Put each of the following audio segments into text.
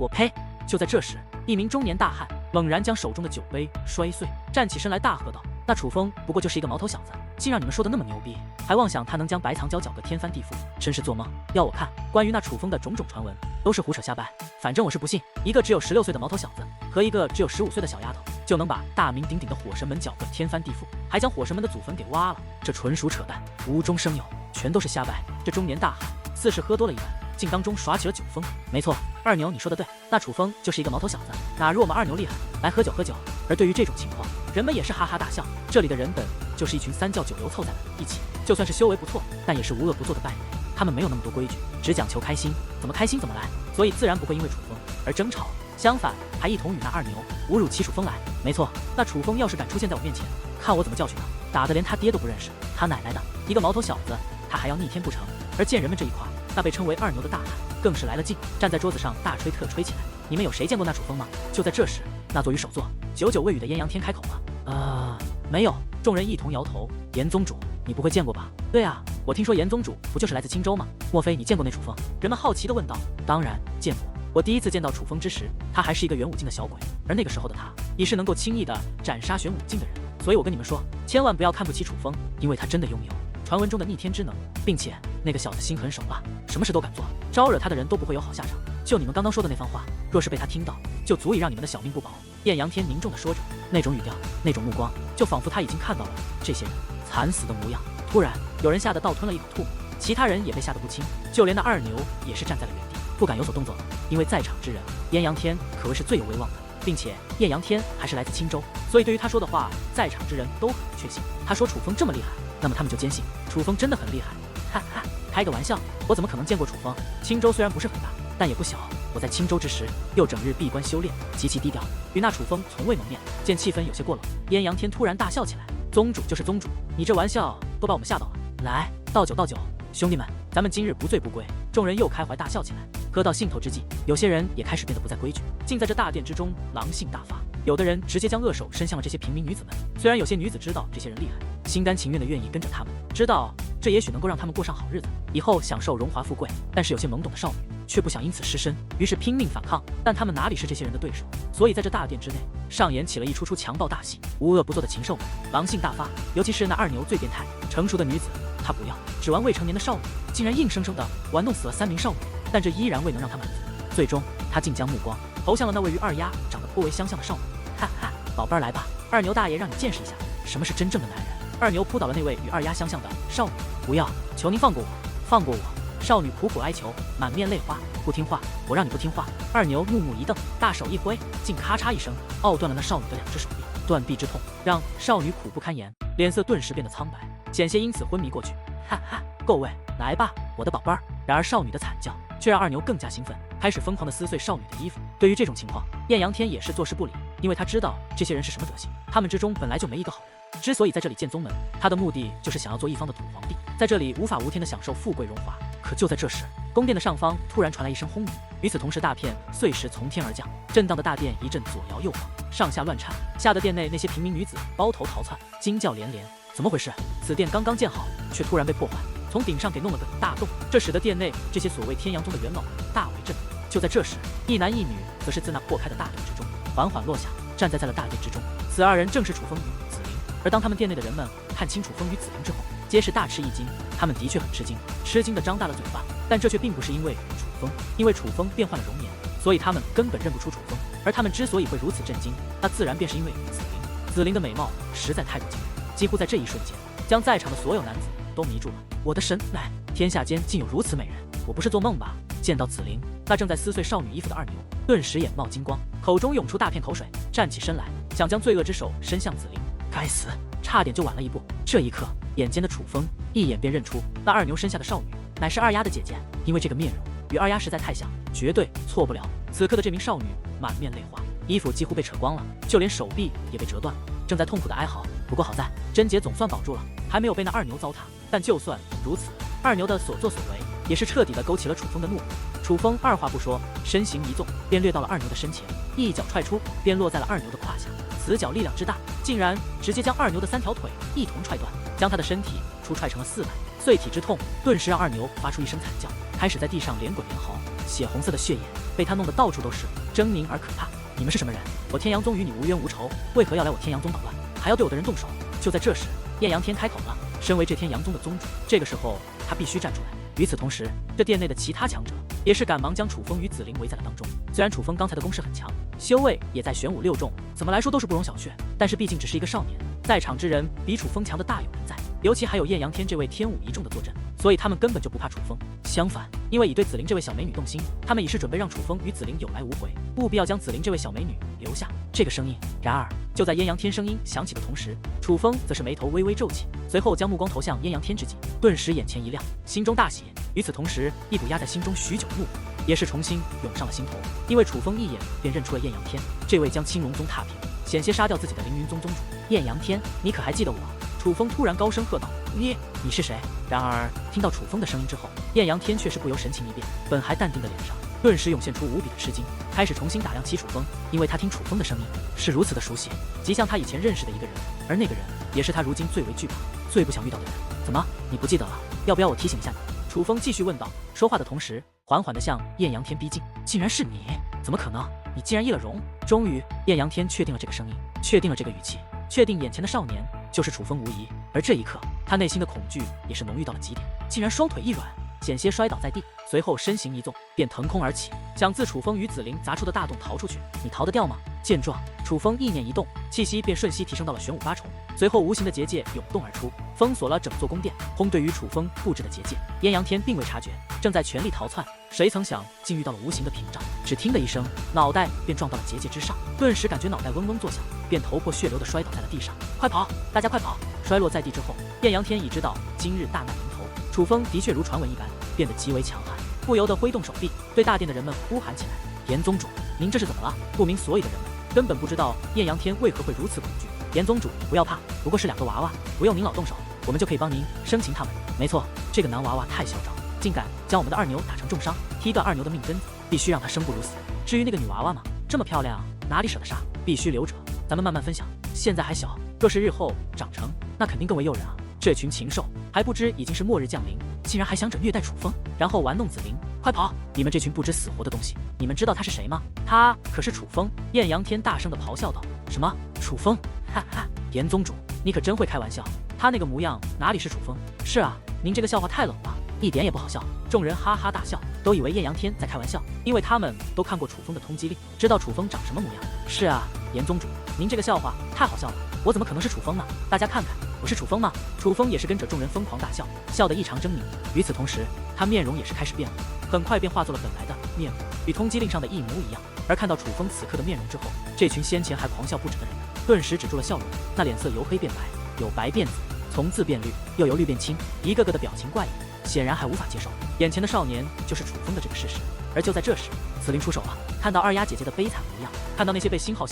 我呸！就在这时，一名中年大汉猛然将手中的酒杯摔碎，站起身来大喝道：“那楚风不过就是一个毛头小子，竟让你们说的那么牛逼，还妄想他能将白藏娇搅个天翻地覆，真是做梦！要我看，关于那楚风的种种传闻都是胡扯瞎掰。反正我是不信，一个只有16岁的毛头小子和一个只有15岁的小丫头，就能把大名鼎鼎的火神门搅个天翻地覆，还将火神门的祖坟给挖了，这纯属扯淡，无中生有，全都是瞎掰。”这中年大汉似是喝多了一般，竟当中耍起了酒疯。没错，二牛你说的对，那楚风就是一个毛头小子，哪如我们二牛厉害，来喝酒喝酒。而对于这种情况，人们也是哈哈大笑。这里的人本就是一群三教九流凑在了一起，就算是修为不错，但也是无恶不作的败类。他们没有那么多规矩，只讲求开心，怎么开心怎么来，所以自然不会因为楚风而争吵，相反还一同与那二牛侮辱起楚风来。没错，那楚风要是敢出现在我面前，看我怎么教训他，打得连他爹都不认识，他奶奶的，一个毛头小子，他还要逆天不成？而见人们这一块，那被称为二牛的大汉更是来了劲，站在桌子上大吹特吹起来。你们有谁见过那楚风吗？就在这时，那座与首座久久未语的阴阳天开口了。没有。众人一同摇头。严宗主，你不会见过吧？对啊，我听说严宗主不就是来自青州吗？莫非你见过那楚风？人们好奇地问道。当然见过。我第一次见到楚风之时，他还是一个元武境的小鬼，而那个时候的他已是能够轻易地斩杀玄武境的人。所以我跟你们说，千万不要看不起楚风，因为他真的拥有传闻中的逆天之能，并且那个小子心狠手辣，什么事都敢做，招惹他的人都不会有好下场。就你们刚刚说的那番话，若是被他听到，就足以让你们的小命不保。艳阳天凝重地说着，那种语调，那种目光，就仿佛他已经看到了这些人惨死的模样。突然，有人吓得倒吞了一口吐沫，其他人也被吓得不轻，就连那二牛也是站在了原地，不敢有所动作了。因为在场之人，艳阳天可谓是最有威望的，并且艳阳天还是来自青州，所以对于他说的话，在场之人都很确信。他说楚风这么厉害，那么他们就坚信楚风真的很厉害。哈哈，开个玩笑，我怎么可能见过楚风？青州虽然不是很大，但也不小。我在青州之时，又整日闭关修炼，极其低调，与那楚风从未谋面。见气氛有些过冷，阴阳天突然大笑起来：“宗主就是宗主，你这玩笑都把我们吓到了。来，倒酒倒酒，兄弟们，咱们今日不醉不归。”众人又开怀大笑起来。喝到兴头之际，有些人也开始变得不再规矩，竟在这大殿之中狼性大发。有的人直接将恶手伸向了这些平民女子们。虽然有些女子知道这些人厉害，心甘情愿的愿意跟着他们，知道这也许能够让他们过上好日子，以后享受荣华富贵。但是有些懵懂的少女却不想因此失身，于是拼命反抗。但他们哪里是这些人的对手？所以在这大殿之内上演起了一出强暴大戏。无恶不作的禽兽们狼性大发，尤其是那二牛最变态。成熟的女子她不要，只玩未成年的少女，竟然硬生生的玩弄死了3名少女。但这依然未能让她满足，最终她竟将目光投向了那位与二丫长得颇为相像的少女。哈哈，宝贝儿来吧，二牛大爷让你见识一下什么是真正的男人。二牛扑倒了那位与二丫相像的少女。不要，求您放过我，放过我！少女苦苦哀求，满面泪花。不听话，我让你不听话！二牛怒目一瞪，大手一挥，竟咔嚓一声拗断了那少女的2只手臂。断臂之痛让少女苦不堪言，脸色顿时变得苍白，险些因此昏迷过去。哈哈，够味，来吧，我的宝贝儿！然而少女的惨叫却让二牛更加兴奋，开始疯狂地撕碎少女的衣服。对于这种情况，艳阳天也是坐视不理，因为他知道这些人是什么德行，他们之中本来就没一个好人。之所以在这里建宗门，他的目的就是想要做一方的土皇帝，在这里无法无天的享受富贵荣华。可就在这时，宫殿的上方突然传来一声轰鸣，与此同时，大片碎石从天而降，震荡的大殿一阵左摇右晃，上下乱颤，吓得殿内那些平民女子包头逃窜，惊叫连连。怎么回事？此殿刚刚建好，却突然被破坏，从顶上给弄了个大洞，这使得殿内这些所谓天阳宗的元老们大为震怒。就在这时，一男一女则是自那破开的大洞之中缓缓落下，站在了大殿之中。此2人正是楚风与紫菱。而当他们殿内的人们看清楚风与紫菱之后，皆是大吃一惊。他们的确很吃惊，吃惊地张大了嘴巴。但这却并不是因为楚风，因为楚风变换了容颜，所以他们根本认不出楚风。而他们之所以会如此震惊，那自然便是因为紫菱。紫菱的美貌实在太过惊人，几乎在这一瞬间，将在场的所有男子都迷住了。我的神来，天下间竟有如此美人，我不是做梦吧？见到紫菱，那正在撕碎少女衣服的二牛顿时眼冒金光，口中涌出大片口水，站起身来，想将罪恶之手伸向紫菱。该死，差点就晚了一步。这一刻，眼尖的楚风一眼便认出那二牛身下的少女乃是二丫的姐姐，因为这个面容与二丫实在太像，绝对错不了。此刻的这名少女满面泪花，衣服几乎被扯光了，就连手臂也被折断了，正在痛苦的哀嚎。不过好在贞洁总算保住了，还没有被那二牛糟蹋。但就算如此，二牛的所作所为也是彻底的勾起了楚风的怒火。楚风二话不说，身形一纵，便掠到了二牛的身前，一脚踹出，便落在了二牛的胯下。此脚力量之大，竟然直接将二牛的3条腿一同踹断，将他的身体踹成了4瓣。碎体之痛顿时让二牛发出一声惨叫，开始在地上连滚连嚎，血红色的血液被他弄得到处都是，狰狞而可怕。你们是什么人？我天阳宗与你无冤无仇，为何要来我天阳宗捣乱，还要对我的人动手？就在这时，艳阳天开口了。身为这天阳宗的宗主，这个时候他必须站出来。与此同时，这殿内的其他强者也是赶忙将楚风与紫菱围在了当中。虽然楚风刚才的攻势很强，修为也在玄武6重，怎么来说都是不容小觑，但是毕竟只是一个少年，在场之人比楚风强的大有人在，尤其还有艳阳天这位天武1重的坐镇，所以他们根本就不怕楚风。相反，因为已对紫菱这位小美女动心，他们已是准备让楚风与紫菱有来无回，务必要将紫菱这位小美女留下。这个声音，然而就在艳阳天声音响起的同时，楚风则是眉头微微皱起，随后将目光投向艳阳天之际，顿时眼前一亮，心中大喜。与此同时，一股压在心中许久的怒火也是重新涌上了心头，因为楚风一眼便认出了艳阳天，这位将青龙宗踏平，险些杀掉自己的凌云宗宗主。艳阳天，你可还记得我？楚风突然高声喝道：“你是谁？”然而听到楚风的声音之后，艳阳天却是不由神情一变，本还淡定的脸上顿时涌现出无比的吃惊，开始重新打量起楚风，因为他听楚风的声音是如此的熟悉，极像他以前认识的一个人，而那个人也是他如今最为惧怕、最不想遇到的人。怎么，你不记得了？要不要我提醒一下你？楚风继续问道，说话的同时，缓缓地向艳阳天逼近。竟然是你？怎么可能？你竟然易了容？终于，艳阳天确定了这个声音，确定了这个语气，确定眼前的少年就是楚风无疑。而这一刻，他内心的恐惧也是浓郁到了极点，竟然双腿一软，险些摔倒在地，随后身形一纵，便腾空而起，想自楚风与紫菱砸出的大洞逃出去。你逃得掉吗？见状，楚风意念一动，气息便瞬息提升到了玄武8重，随后无形的结界涌动而出，封锁了整座宫殿。对于楚风布置的结界，艳阳天并未察觉，正在全力逃窜，谁曾想竟遇到了无形的屏障，只听的一声，脑袋便撞到了结界之上，顿时感觉脑袋嗡嗡作响，便头破血流的摔倒在了地上。快跑，大家快跑！摔落在地之后，艳阳天已知道今日大难临头，楚风的确如传闻一般变得极为强悍，不由得挥动手臂对大殿的人们呼喊起来：“严宗主，您这是怎么了？”不明所以的人们根本不知道艳阳天为何会如此恐惧。严宗主，不要怕，不过是2个娃娃，不用您老动手，我们就可以帮您生擒他们。没错，这个男娃娃太嚣张，竟敢将我们的二牛打成重伤，踢断二牛的命根子，必须让他生不如死。至于那个女娃娃嘛，这么漂亮，哪里舍得杀，必须留着，咱们慢慢分享。现在还小，若是日后长成，那肯定更为诱人啊。这群禽兽还不知已经是末日降临，竟然还想着虐待楚风，然后玩弄紫菱。快跑！你们这群不知死活的东西！你们知道他是谁吗？他可是楚风！艳阳天大声的咆哮道：“什么？楚风？哈哈！严宗主，你可真会开玩笑！他那个模样哪里是楚风？是啊，您这个笑话太冷了，一点也不好笑。”众人哈哈大笑，都以为艳阳天在开玩笑，因为他们都看过楚风的通缉令，知道楚风长什么模样。是啊，严宗主，您这个笑话太好笑了，我怎么可能是楚风呢？大家看看，我是楚风吗？楚风也是跟着众人疯狂大笑，笑得异常狰狞。与此同时，他面容也是开始变了，很快便化作了本来的面目，与通缉令上的一模一样。而看到楚风此刻的面容之后，这群先前还狂笑不止的人们顿时止住了笑容，那脸色由黑变白，由白变紫，从紫变绿，又由绿变青，一个个的表情怪异，显然还无法接受眼前的少年就是楚风的这个事实。而就在这时，紫菱出手了，看到二丫姐姐的悲惨模样，看到那些被星号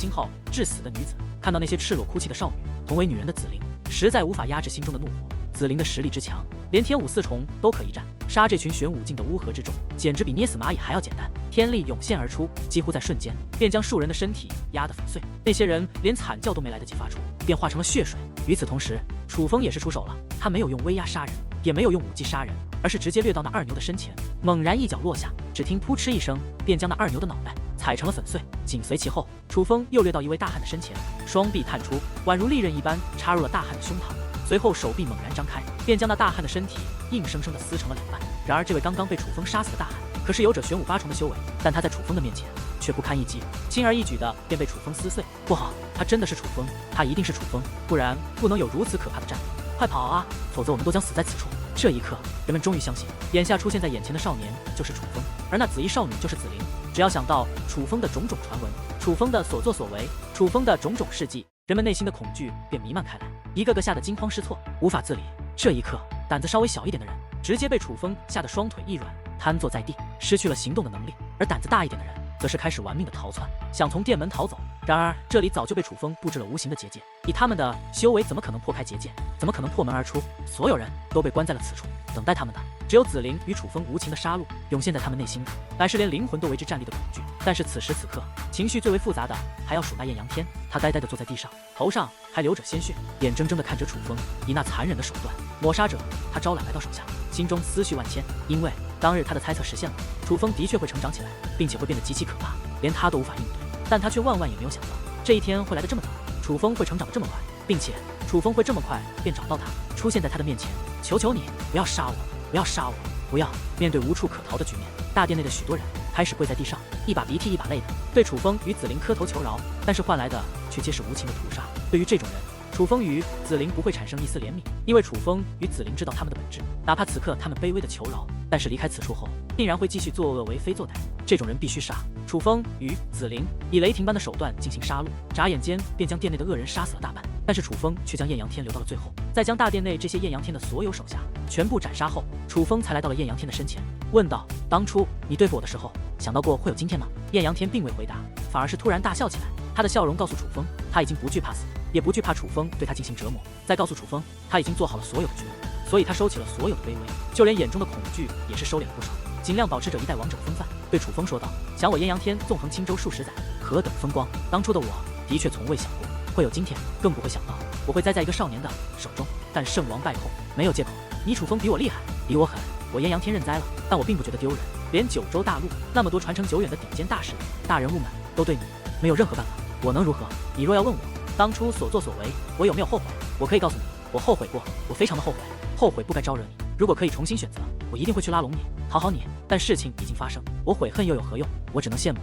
致死的女子，看到那些赤裸哭泣的少女，同为女人的紫菱实在无法压制心中的怒火。紫菱的实力之强，连天武4重都可以战，杀这群玄武境的乌合之众，简直比捏死蚂蚁还要简单。天力涌现而出，几乎在瞬间便将数人的身体压得粉碎，那些人连惨叫都没来得及发出，便化成了血水。与此同时，楚风也是出手了，他没有用威压杀人，也没有用武技杀人，而是直接掠到那二牛的身前，猛然一脚落下，只听扑哧一声，便将那二牛的脑袋踩成了粉碎。紧随其后，楚风又掠到一位大汉的身前，双臂探出，宛如利刃一般插入了大汉的胸膛，随后手臂猛然张开，便将那大汉的身体硬生生的撕成了2半。然而这位刚刚被楚风杀死的大汉可是有着玄武8重的修为，但他在楚风的面前却不堪一击，轻而易举的便被楚风撕碎。不好，他真的是楚风，他一定是楚风，不然不能有如此可怕的战力。快跑啊，否则我们都将死在此处。这一刻，人们终于相信，眼下出现在眼前的少年就是楚风，而那紫衣少女就是紫菱。只要想到楚风的种种传闻，楚风的所作所为，楚风的种种事迹，人们内心的恐惧便弥漫开来，一个个吓得惊慌失措，无法自理。这一刻，胆子稍微小一点的人，直接被楚风吓得双腿一软，瘫坐在地，失去了行动的能力；而胆子大一点的人，则是开始玩命的逃窜，想从殿门逃走。然而这里早就被楚风布置了无形的结界，以他们的修为怎么可能破开结界，怎么可能破门而出？所有人都被关在了此处，等待他们的只有紫菱与楚风无情的杀戮涌现在他们内心的，乃是连灵魂都为之战栗的恐惧。但是此时此刻，情绪最为复杂的还要数那艳阳天，他呆呆地坐在地上，头上还流着鲜血，眼睁睁地看着楚风以那残忍的手段抹杀着他招揽来到手下，心中思绪万千，因为当日他的猜测实现了，楚风的确会成长起来，并且会变得极其可怕，连他都无法应对。但他却万万也没有想到，这一天会来得这么早，楚风会成长得这么快，并且楚风会这么快便找到他，出现在他的面前。求求你，不要杀我，不要杀我，不要！面对无处可逃的局面，大殿内的许多人开始跪在地上，一把鼻涕一把泪的对楚风与紫菱磕头求饶，但是换来的却皆是无情的屠杀。对于这种人，楚风与紫菱不会产生一丝怜悯，因为楚风与紫菱知道他们的本质，哪怕此刻他们卑微的求饶，但是离开此处后，定然会继续作恶为非作歹。这种人必须杀。楚风与紫菱以雷霆般的手段进行杀戮，眨眼间便将殿内的恶人杀死了大半。但是楚风却将艳阳天留到了最后，在将大殿内这些艳阳天的所有手下全部斩杀后，楚风才来到了艳阳天的身前，问道：“当初你对付我的时候，想到过会有今天吗？”艳阳天并未回答，反而是突然大笑起来。他的笑容告诉楚风，他已经不惧怕死，也不惧怕楚风对他进行折磨。再告诉楚风，他已经做好了所有的觉悟，所以他收起了所有的卑微，就连眼中的恐惧也是收敛了不少，尽量保持着一代王者的风范，对楚风说道：“想我艳阳天纵横青州数十载，何等风光！当初的我的确从未想过会有今天，更不会想到我会栽在一个少年的手中。但胜王败寇没有借口，你楚风比我厉害，比我狠，我艳阳天认栽了。但我并不觉得丢人，连九州大陆那么多传承久远的顶尖大势力、大人物们都对你没有任何办法，我能如何？你若要问我当初所作所为，我有没有后悔？我可以告诉你，我后悔过，我非常的后悔，后悔不该招惹你。如果可以重新选择，我一定会去拉拢你，讨好你。但事情已经发生，我悔恨又有何用？我只能羡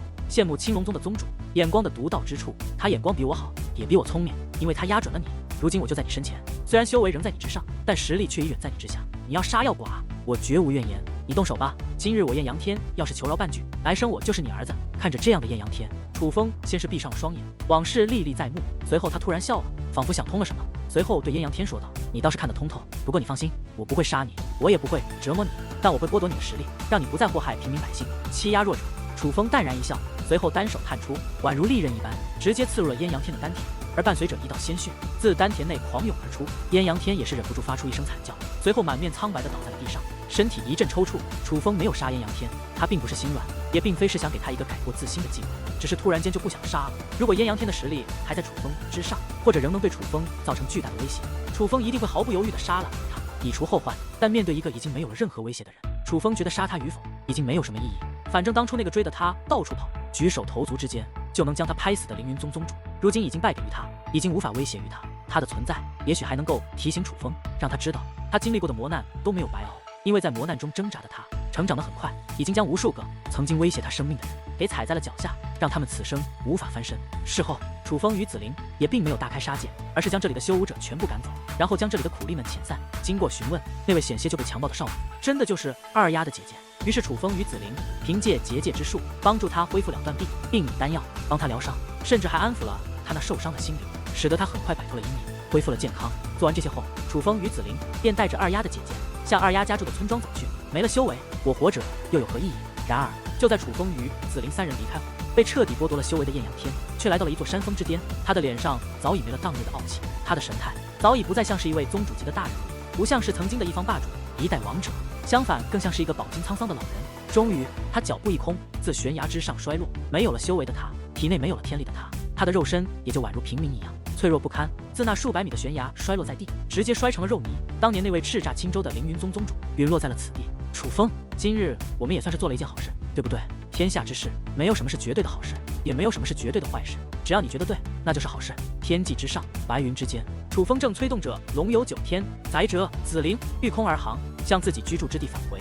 慕青龙宗的宗主，眼光的独到之处，他眼光比我好，也比我聪明，因为他压准了你。如今我就在你身前，虽然修为仍在你之上，但实力却已远在你之下。你要杀要剐，我绝无怨言。你动手吧。今日我艳阳天要是求饶半句，来生我就是你儿子。看着这样的艳阳天，楚风先是闭上了双眼，往事历历在目。随后他突然笑了，仿佛想通了什么，随后对艳阳天说道：“你倒是看得通透。不过你放心，我不会杀你，我也不会折磨你，但我会剥夺你的实力，让你不再祸害平民百姓，欺压弱者。”楚风淡然一笑，随后单手探出，宛如利刃一般，直接刺入了艳阳天的丹田，而伴随着一道鲜血自丹田内狂涌而出，艳阳天也是忍不住发出一声惨叫，随后满面苍白的倒在了地上，身体一阵抽搐。楚风没有杀艳阳天，他并不是心软，也并非是想给他一个改过自新的机会，只是突然间就不想杀了。如果艳阳天的实力还在楚风之上，或者仍能对楚风造成巨大的威胁，楚风一定会毫不犹豫地杀了他，以除后患。但面对一个已经没有了任何威胁的人，楚风觉得杀他与否已经没有什么意义。反正当初那个追得他到处跑，举手投足之间就能将他拍死的凌云宗宗主，如今已经败给于他，已经无法威胁于他。他的存在也许还能够提醒楚风，让他知道他经历过的磨难都没有白熬，因为在磨难中挣扎的他成长得很快，已经将无数个曾经威胁他生命的人给踩在了脚下，让他们此生无法翻身。事后楚风与紫菱也并没有大开杀戒，而是将这里的修武者全部赶走，然后将这里的苦力们遣散。经过询问，那位险些就被强暴的少女真的就是二丫的姐姐。于是楚风与紫菱凭借结界之术帮助她恢复2段臂，并以丹药帮她疗伤，甚至还安抚了她那受伤的心灵，使得她很快摆脱了阴影，恢复了健康。做完这些后，楚风与紫菱便带着二丫的姐姐向二丫家住的村庄走去。没了修为，我活着又有何意义？然而就在楚风与紫菱3人离开后，被彻底剥夺了修为的艳阳天却来到了一座山峰之巅，他的脸上早已没了当日的傲气，他的神态早已不再像是一位宗主级的大人物，不像是曾经的一方霸主、一代王者，相反更像是一个饱经沧桑的老人。终于他脚步一空，自悬崖之上摔落。没有了修为的他，体内没有了天力的他的肉身也就宛如平民一样脆弱不堪，自那数百米的悬崖摔落在地，直接摔成了肉泥。当年那位叱咤青州的凌云宗宗主陨落在了此地。楚风，今日我们也算是做了一件好事，对不对？天下之事，没有什么是绝对的好事，也没有什么是绝对的坏事，只要你觉得对，那就是好事。天际之上，白云之间，楚风正催动着龙游九天，载着紫菱御空而航，向自己居住之地返回。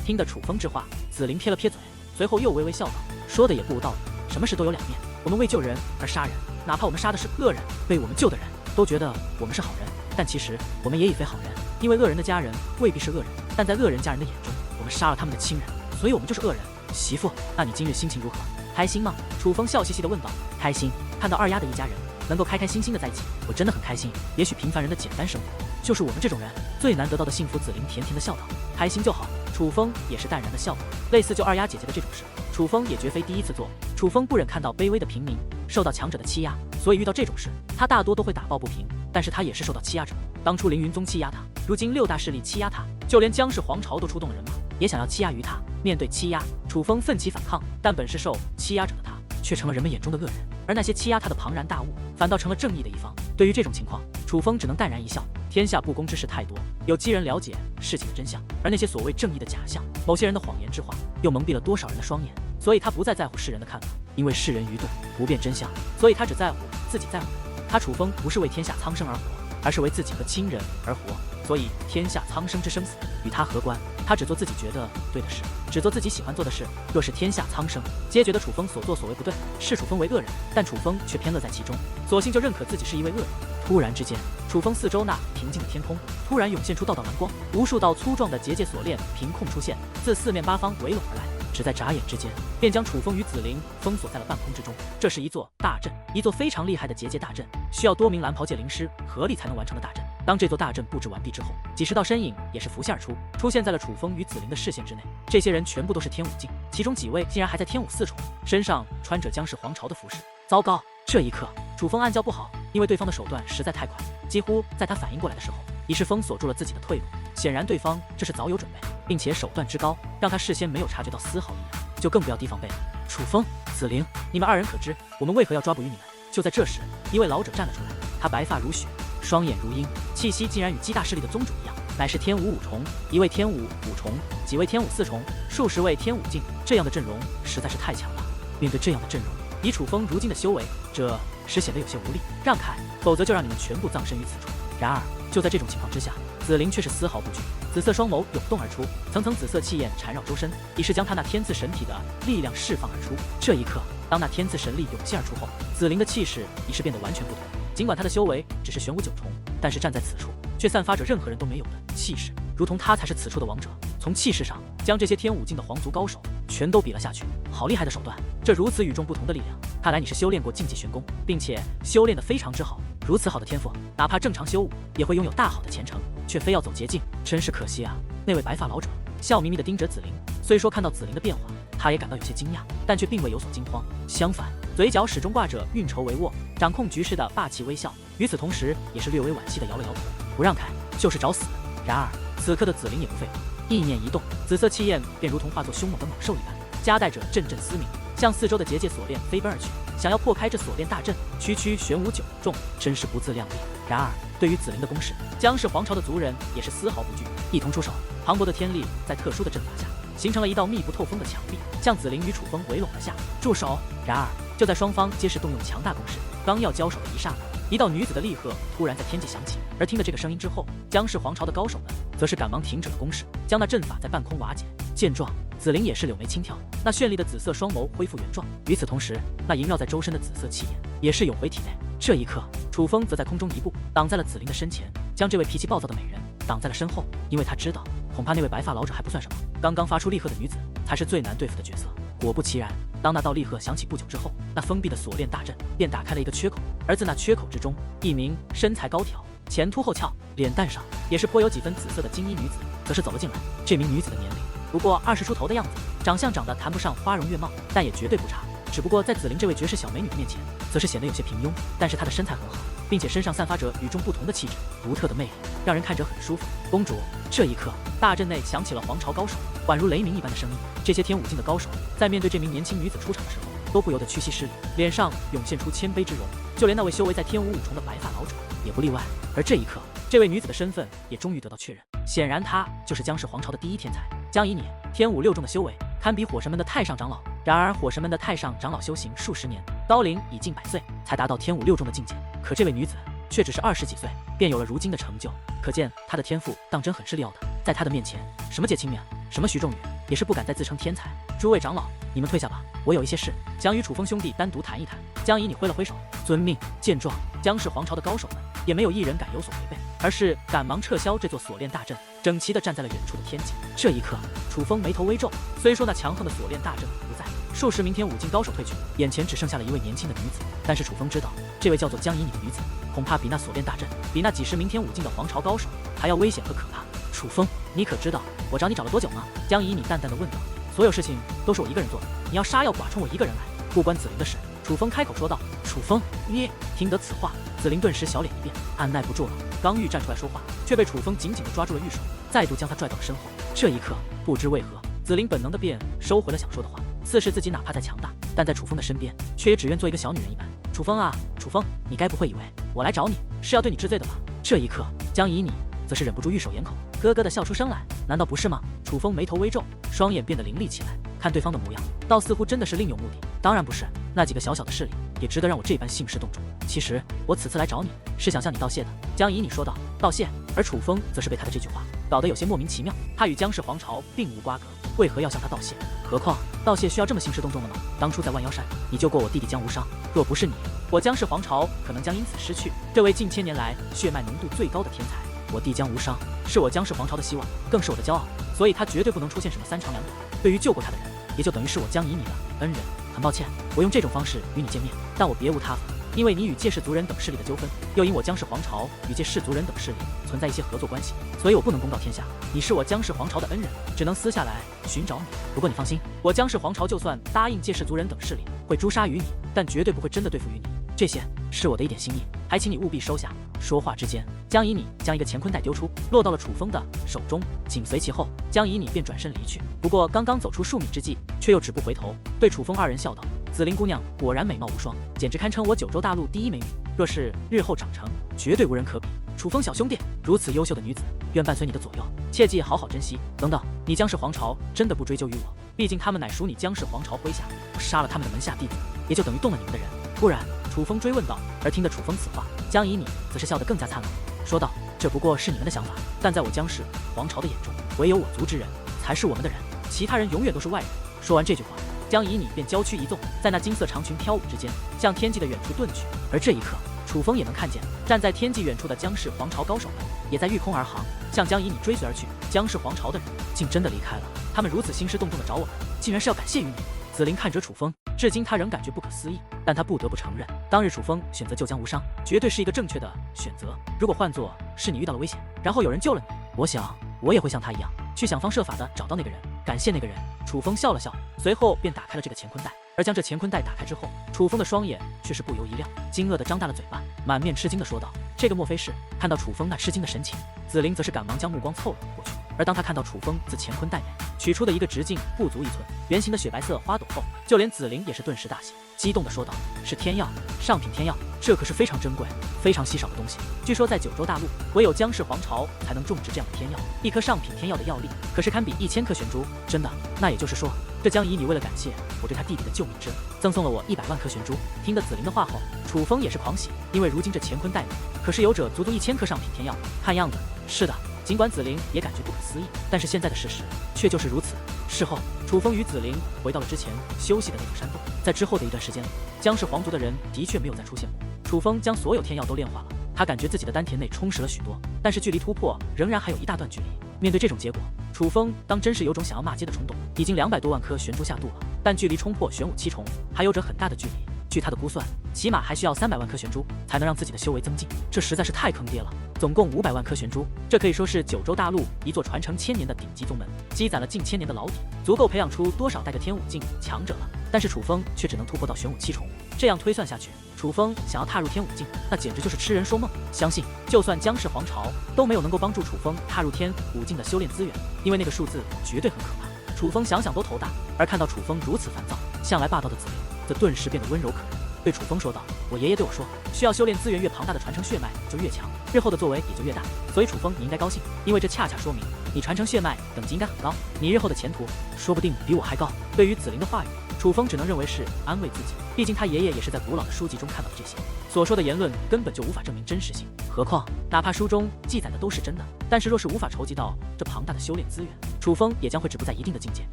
听得楚风之话，紫菱撇了撇嘴，随后又微微笑道：“说的也不无道理，什么事都有两面。我们为救人而杀人，哪怕我们杀的是恶人，被我们救的人都觉得我们是好人，但其实我们也已非好人，因为恶人的家人未必是恶人，但在恶人家人的眼中，我们杀了他们的亲人，所以我们就是恶人。媳妇，那你今日心情如何？开心吗？”楚风笑嘻嘻地问道。“开心，看到二丫的一家人能够开开心心的在一起，我真的很开心。也许平凡人的简单生活，就是我们这种人最难得到的幸福。”紫菱甜甜的笑道。“开心就好。”楚风也是淡然的笑道。类似救二丫姐姐的这种事，楚风也绝非第一次做。楚风不忍看到卑微的平民受到强者的欺压，所以遇到这种事，他大多都会打抱不平。但是他也是受到欺压者，当初凌云宗欺压他，如今6大势力欺压他，就连姜氏皇朝都出动了人马，也想要欺压于他。面对欺压，楚风奋起反抗，但本是受欺压者的他，却成了人们眼中的恶人，而那些欺压他的庞然大物，反倒成了正义的一方。对于这种情况，楚风只能淡然一笑，天下不公之事太多，有几人了解事情的真相，而那些所谓正义的假象，某些人的谎言之话，又蒙蔽了多少人的双眼。所以他不再在乎世人的看法，因为世人愚钝，不辨真相，所以他只在乎自己在乎的。他楚风不是为天下苍生而活，而是为自己和亲人而活。所以天下苍生之生死与他何关？他只做自己觉得对的事，只做自己喜欢做的事。若是天下苍生皆觉得楚风所作所为不对，视楚风为恶人，但楚风却偏乐在其中，索性就认可自己是一位恶人。突然之间，楚风四周那平静的天空突然涌现出道道蓝光，无数道粗壮的结界锁链凭空出现，自四面八方围拢而来，只在眨眼之间，便将楚风与紫菱封锁在了半空之中。这是一座大阵，一座非常厉害的结界大阵，需要多名蓝袍界灵师合力才能完成的大阵。当这座大阵布置完毕之后，几十道身影也是浮现而出，出现在了楚风与紫菱的视线之内。这些人全部都是天武境，其中几位竟然还在天武四重，身上穿着姜氏皇朝的服饰。糟糕！这一刻，楚风暗叫不好，因为对方的手段实在太快，几乎在他反应过来的时候，已是封锁住了自己的退路。显然对方这是早有准备，并且手段之高，让他事先没有察觉到丝毫异样，就更不要提防备了。楚风、紫菱，你们二人可知我们为何要抓捕于你们？就在这时，一位老者站了出来，他白发如雪，双眼如鹰，气息竟然与鸡大势力的宗主一样，乃是天武五重，一位天武五重，几位天武四重，数十位天武境，这样的阵容实在是太强了。面对这样的阵容，以楚风如今的修为，这时显得有些无力。让开，否则就让你们全部葬身于此处。然而就在这种情况之下，紫菱却是丝毫不惧，紫色双眸涌动而出，层层紫色气焰缠绕周身，已是将他那天赐神体的力量释放而出。这一刻，当那天赐神力涌现而出后，紫菱的气势已是变得完全不同。尽管他的修为只是玄武九重，但是站在此处却散发着任何人都没有的气势，如同他才是此处的王者。从气势上将这些天武境的皇族高手全都比了下去。好厉害的手段！这如此与众不同的力量，看来你是修炼过禁忌玄功，并且修炼得非常之好。如此好的天赋，哪怕正常修武也会拥有大好的前程，却非要走捷径，真是可惜啊！那位白发老者笑眯眯地盯着紫菱，虽说看到紫菱的变化，他也感到有些惊讶，但却并未有所惊慌，相反，嘴角始终挂着运筹帷幄、掌控局势的霸气微笑。与此同时，也是略微惋惜地摇了摇头，不让开就是找死。然而此刻的紫菱也不废话，意念一动，紫色气焰便如同化作凶猛的猛兽一般，夹带着阵阵嘶鸣，向四周的结界锁链飞奔而去，想要破开这锁链大阵。区区玄武九重，真是不自量力。然而对于紫菱的攻势，姜氏皇朝的族人也是丝毫不惧，一同出手。磅礴的天力在特殊的阵法下，形成了一道密不透风的墙壁，向紫菱与楚风围拢而下。住手！然而就在双方皆是动用强大攻势，刚要交手的一刹那，一道女子的厉喝突然在天际响起。而听着这个声音之后，姜氏皇朝的高手们则是赶忙停止了攻势，将那阵法在半空瓦解。见状，紫菱也是柳眉轻挑，那绚丽的紫色双眸恢复原状。与此同时，那萦绕在周身的紫色气焰也是涌回体内。这一刻，楚风则在空中一步挡在了紫菱的身前，将这位脾气暴躁的美人挡在了身后，因为他知道恐怕那位白发老者还不算什么，刚刚发出厉喝的女子才是最难对付的角色。果不其然，当那道厉喝响起不久之后，那封闭的锁链大阵便打开了一个缺口，而自那缺口之中，一名身材高挑、前凸后翘、脸蛋上也是颇有几分紫色的精衣女子则是走了进来。这名女子的年龄不过20出头的样子，长相长得谈不上花容月貌，但也绝对不差。只不过在紫菱这位绝世小美女的面前，则是显得有些平庸。但是她的身材很好，并且身上散发着与众不同的气质，独特的魅力，让人看着很舒服。公主，这一刻，大阵内响起了皇朝高手宛如雷鸣一般的声音。这些天武境的高手在面对这名年轻女子出场的时候，都不由得屈膝施礼，脸上涌现出谦卑之容。就连那位修为在天武五重的白发老者也不例外。而这一刻，这位女子的身份也终于得到确认，显然她就是姜氏皇朝的第一天才姜以你，天武6重的修为，堪比火神们的太上长老。然而火神们的太上长老修行数十年，高龄已近100岁，才达到天武6重的境界。可这位女子却只是20几岁，便有了如今的成就，可见她的天赋当真很是料的。在她的面前，什么叶青面，什么徐仲宇，也是不敢再自称天才。诸位长老，你们退下吧，我有一些事想与楚风兄弟单独谈一谈。姜以你挥了挥手，遵命。见状，姜氏皇朝的高手们也没有一人敢有所违背，而是赶忙撤销这座锁链大阵，整齐地站在了远处的天际。这一刻，楚风眉头微皱，虽说那强横的锁链大阵不在，数十名天武境高手退去，眼前只剩下了一位年轻的女子。但是楚风知道，这位叫做姜以你的女子，恐怕比那锁链大阵，比那几十名天武境的皇朝高手还要危险和可怕。楚风，你可知道我找你找了多久吗？姜以你淡淡的问道。所有事情都是我一个人做的，你要杀要剐冲我一个人来，不关紫菱的事。楚风开口说道。楚风，你听得此话，紫菱顿时小脸一变，按耐不住了，刚欲站出来说话，却被楚风紧紧地抓住了玉手，再度将他拽到了身后。这一刻，不知为何，紫菱本能的便收回了想说的话，似是自己哪怕再强大，但在楚风的身边，却也只愿做一个小女人一般。楚风啊，楚风，你该不会以为我来找你是要对你治罪的吧？这一刻，江以你则是忍不住欲手掩口，咯咯的笑出声来。难道不是吗？楚风眉头微皱，双眼变得凌厉起来，看对方的模样，倒似乎真的是另有目的。当然不是，那几个小小的事例也值得让我这般兴师动众。其实我此次来找你，是想向你道谢的。江以你说道。道谢。而楚风则是被他的这句话搞得有些莫名其妙。他与江氏皇朝并无瓜葛，为何要向他道谢？何况道谢需要这么兴师动众的吗？当初在万妖山，你救过我弟弟江无伤，若不是你，我江氏皇朝可能将因此失去这位近千年来血脉浓度最高的天才。我弟江无伤是我江氏皇朝的希望，更是我的骄傲，所以他绝对不能出现什么三长两短。对于救过他的人，也就等于是我江以你的恩人。很抱歉，我用这种方式与你见面，但我别无他法。因为你与界氏族人等势力的纠纷，又因我江氏皇朝与界氏族人等势力存在一些合作关系，所以我不能公告天下。你是我江氏皇朝的恩人，只能私下来寻找你。不过你放心，我江氏皇朝就算答应界氏族人等势力会诛杀于你，但绝对不会真的对付于你。这些是我的一点心意，还请你务必收下。说话之间，江以你将一个乾坤袋丢出，落到了楚风的手中，紧随其后，江以你便转身离去。不过刚刚走出数米之际，却又止步回头，对楚风二人笑道：“紫菱姑娘果然美貌无双，简直堪称我九州大陆第一美女。若是日后长成，绝对无人可比。楚风小兄弟，如此优秀的女子，愿伴随你的左右，切记好好珍惜。等等，你江氏皇朝真的不追究于我？毕竟他们乃属你江氏皇朝麾下，我杀了他们的门下弟子，也就等于动了你们的人。不然。”楚风追问道。而听得楚风此话，江以你则是笑得更加灿烂，说道：“这不过是你们的想法，但在我江氏皇朝的眼中，唯有我族之人才是我们的人，其他人永远都是外人。”说完这句话，江以你便娇躯一纵，在那金色长裙飘舞之间，向天际的远处遁去。而这一刻，楚风也能看见站在天际远处的江氏皇朝高手们，也在御空而航，向江以你追随而去。江氏皇朝的人竟真的离开了，他们如此兴师动众的找我们，竟然是要感谢于你。紫菱看着楚风，至今他仍感觉不可思议，但他不得不承认，当日楚风选择救江无伤，绝对是一个正确的选择。如果换作是你遇到了危险，然后有人救了你，我想我也会像他一样，去想方设法的找到那个人，感谢那个人。楚风笑了笑，随后便打开了这个乾坤袋。而将这乾坤袋打开之后，楚风的双眼却是不由一亮，惊愕的张大了嘴巴，满面吃惊的说道：“这个莫非是？”看到楚风那吃惊的神情，紫菱则是赶忙将目光凑了过去。而当他看到楚风自乾坤袋内取出的一个直径不足1寸、圆形的雪白色花朵后，就连紫菱也是顿时大喜，激动地说道：“是天药，上品天药，这可是非常珍贵、非常稀少的东西。据说在九州大陆，唯有江氏皇朝才能种植这样的天药。一颗上品天药的药力，可是堪比1000颗玄珠。真的？那也就是说，这江以你为了感谢我对他弟弟的救命之恩，赠送了我100万颗玄珠。”听得紫菱的话后，楚风也是狂喜，因为如今这乾坤袋里可是有着足足1000颗上品天药。看样子是的。尽管紫菱也感觉不可思议，但是现在的事实却就是如此。事后，楚风与紫菱回到了之前休息的那座山洞。在之后的一段时间里，江氏皇族的人的确没有再出现过。楚风将所有天药都炼化了，他感觉自己的丹田内充实了许多，但是距离突破仍然还有一大段距离。面对这种结果，楚风当真是有种想要骂街的冲动。已经200多万颗玄珠下肚了，但距离冲破玄武七重还有着很大的距离。据他的估算，起码还需要300万颗玄珠才能让自己的修为增进，这实在是太坑爹了。总共500万颗玄珠，这可以说是九州大陆一座传承1000年的顶级宗门，积攒了近1000年的老底，足够培养出多少带着天武境强者了。但是楚风却只能突破到玄武七重，这样推算下去，楚风想要踏入天武境，那简直就是痴人说梦。相信就算江氏皇朝都没有能够帮助楚风踏入天武境的修炼资源，因为那个数字绝对很可怕。楚风想想都头大，而看到楚风如此烦躁，向来霸道的紫菱则顿时变得温柔可人，对楚风说道：“我爷爷对我说，需要修炼资源越庞大的传承血脉就越强，日后的作为也就越大。所以楚风，你应该高兴，因为这恰恰说明你传承血脉等级应该很高，你日后的前途说不定比我还高。”对于紫菱的话语，楚风只能认为是安慰自己，毕竟他爷爷也是在古老的书籍中看到的这些，所说的言论根本就无法证明真实性。何况哪怕书中记载的都是真的，但是若是无法筹集到这庞大的修炼资源，楚风也将会止步在一定的境界，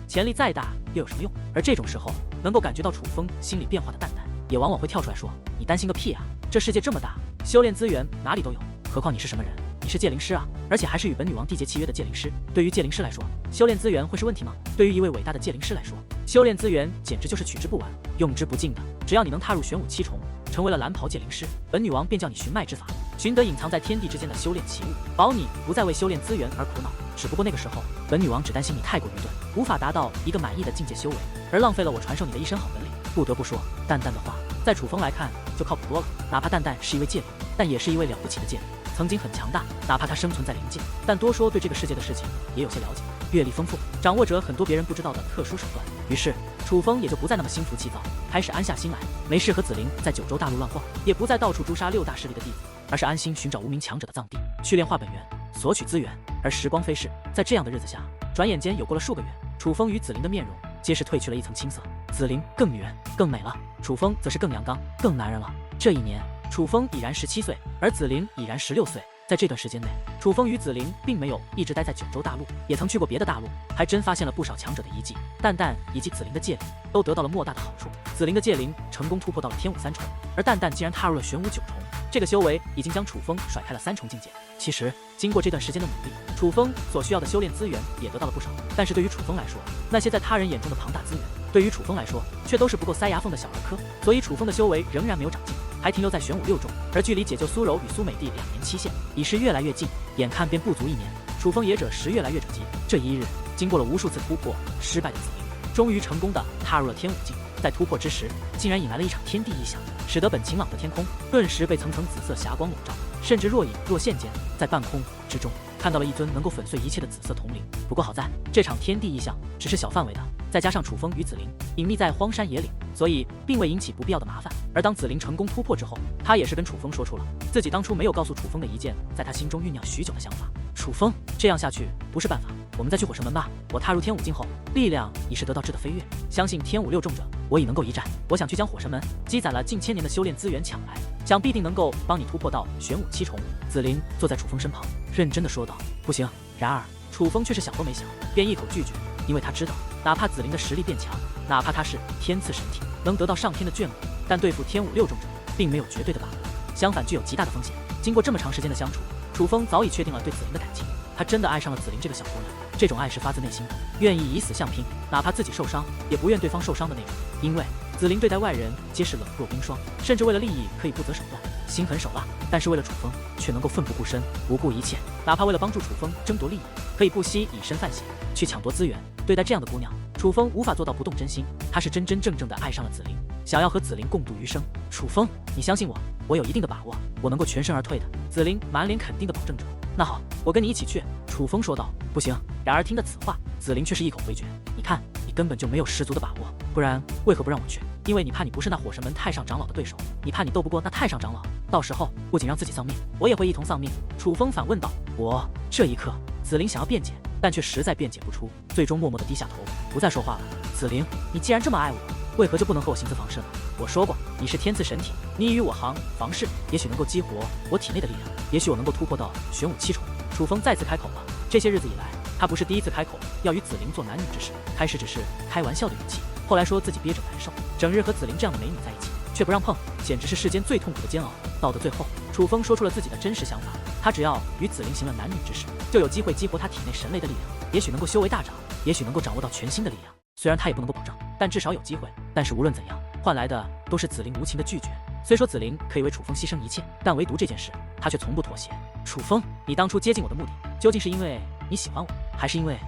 潜力再大又有什么用？而这种时候，能够感觉到楚风心里变化的淡淡，也往往会跳出来说：“你担心个屁啊！这世界这么大，修炼资源哪里都有，何况你是什么人？你是界灵师啊，而且还是与本女王缔结契约的界灵师。对于界灵师来说，修炼资源会是问题吗？对于一位伟大的界灵师来说，修炼资源简直就是取之不完、用之不尽的。只要你能踏入玄武七重，成为了蓝袍界灵师，本女王便叫你寻脉之法，寻得隐藏在天地之间的修炼奇物，保你不再为修炼资源而苦恼。只不过那个时候，本女王只担心你太过愚钝，无法达到一个满意的境界修为，而浪费了我传授你的一身好本领。不得不说，淡淡的话在楚风来看就靠谱多了。哪怕淡淡是一位界灵，但也是一位了不起的界灵，曾经很强大。哪怕他生存在灵界，但多说对这个世界的事情也有些了解，阅历丰富，掌握着很多别人不知道的特殊手段。于是楚风也就不再那么心浮气躁，开始安下心来，没事和紫菱在九州大陆乱晃，也不再到处诛杀6大势力的弟子，而是安心寻找无名强者的葬地。去炼化本源，索取资源。而时光飞逝，在这样的日子下，转眼间有过了数个月，楚风与紫菱的面容皆是褪去了一层青涩，紫菱更女人更美了，楚风则是更阳刚更男人了。这一年，楚风已然17岁，而紫菱已然16岁。在这段时间内，楚风与紫菱并没有一直待在九州大陆，也曾去过别的大陆，还真发现了不少强者的遗迹。蛋蛋以及紫菱的戒灵都得到了莫大的好处。紫菱的戒灵成功突破到了天武3重，而蛋蛋竟然踏入了玄武9重，这个修为已经将楚风甩开了3重境界。其实，经过这段时间的努力，楚风所需要的修炼资源也得到了不少。但是对于楚风来说，那些在他人眼中的庞大资源，对于楚风来说却都是不够塞牙缝的小儿科，所以楚风的修为仍然没有长进，还停留在玄武6重，而距离解救苏柔与苏美帝2年期限已是越来越近，眼看便不足1年，楚风也者时越来越着急。这一日，经过了无数次突破失败的紫菱，终于成功的踏入了天武境。在突破之时，竟然引来了一场天地异象，使得本晴朗的天空顿时被层层紫色霞光笼罩，甚至若隐若现间，在半空之中看到了一尊能够粉碎一切的紫色铜铃。不过好在这场天地异象只是小范围的，再加上楚风与紫菱隐匿在荒山野岭，所以并未引起不必要的麻烦。而当紫菱成功突破之后，他也是跟楚风说出了自己当初没有告诉楚风的一件在他心中酝酿许久的想法。楚风，这样下去不是办法，我们再去火神门吧。我踏入天武境后，力量已是得到质的飞跃，相信天武6重者我已能够一战。我想去将火神门积攒了近1000年的修炼资源抢来，想必定能够帮你突破到玄武7重。紫菱坐在楚风身旁，认真的说道：“不行。”然而楚风却是想都没想，便一口拒绝，因为他知道，哪怕紫菱的实力变强，哪怕他是天赐神体，能得到上天的眷顾，但对付天武6重者，并没有绝对的把握，相反具有极大的风险。经过这么长时间的相处，楚风早已确定了对紫菱的感情，他真的爱上了紫菱这个小姑娘，这种爱是发自内心的，愿意以死相拼，哪怕自己受伤，也不愿对方受伤的那种。因为紫菱对待外人皆是冷若冰霜，甚至为了利益可以不择手段，心狠手辣，但是为了楚风却能够奋不顾身，不顾一切，哪怕为了帮助楚风争夺利益，可以不惜以身犯险去抢夺资源。对待这样的姑娘，楚风无法做到不动真心，他是真真正正的爱上了紫菱，想要和紫菱共度余生。楚风，你相信我，我有一定的把握，我能够全身而退的。紫菱满脸肯定的保证着。那好，我跟你一起去。楚风说道。不行。然而听得此话，紫菱却是一口回绝。你看，你根本就没有十足的把握，不然为何不让我去？因为你怕你不是那火神门太上长老的对手，你怕你斗不过那太上长老，到时候不仅让自己丧命，我也会一同丧命。楚风反问道。我这一刻，紫菱想要辩解，但却实在辩解不出，最终默默地低下头，不再说话了。紫菱，你既然这么爱我，为何就不能和我行刺防身呢？我说过，你是天赐神体，你与我行房事，也许能够激活我体内的力量，也许我能够突破到玄武7重。楚风再次开口了。这些日子以来，他不是第一次开口要与紫菱做男女之事，开始只是开玩笑的语气，后来说自己憋着难受，整日和紫菱这样的美女在一起，却不让碰，简直是世间最痛苦的煎熬。到了最后，楚风说出了自己的真实想法，他只要与紫菱行了男女之事，就有机会激活他体内神雷的力量，也许能够修为大涨，也许能够掌握到全新的力量。虽然他也不能够保证，但至少有机会。但是无论怎样，换来的都是紫菱无情的拒绝。虽说紫菱可以为楚风牺牲一切，但唯独这件事，他却从不妥协。楚风，你当初接近我的目的，究竟是因为你喜欢我，还是因为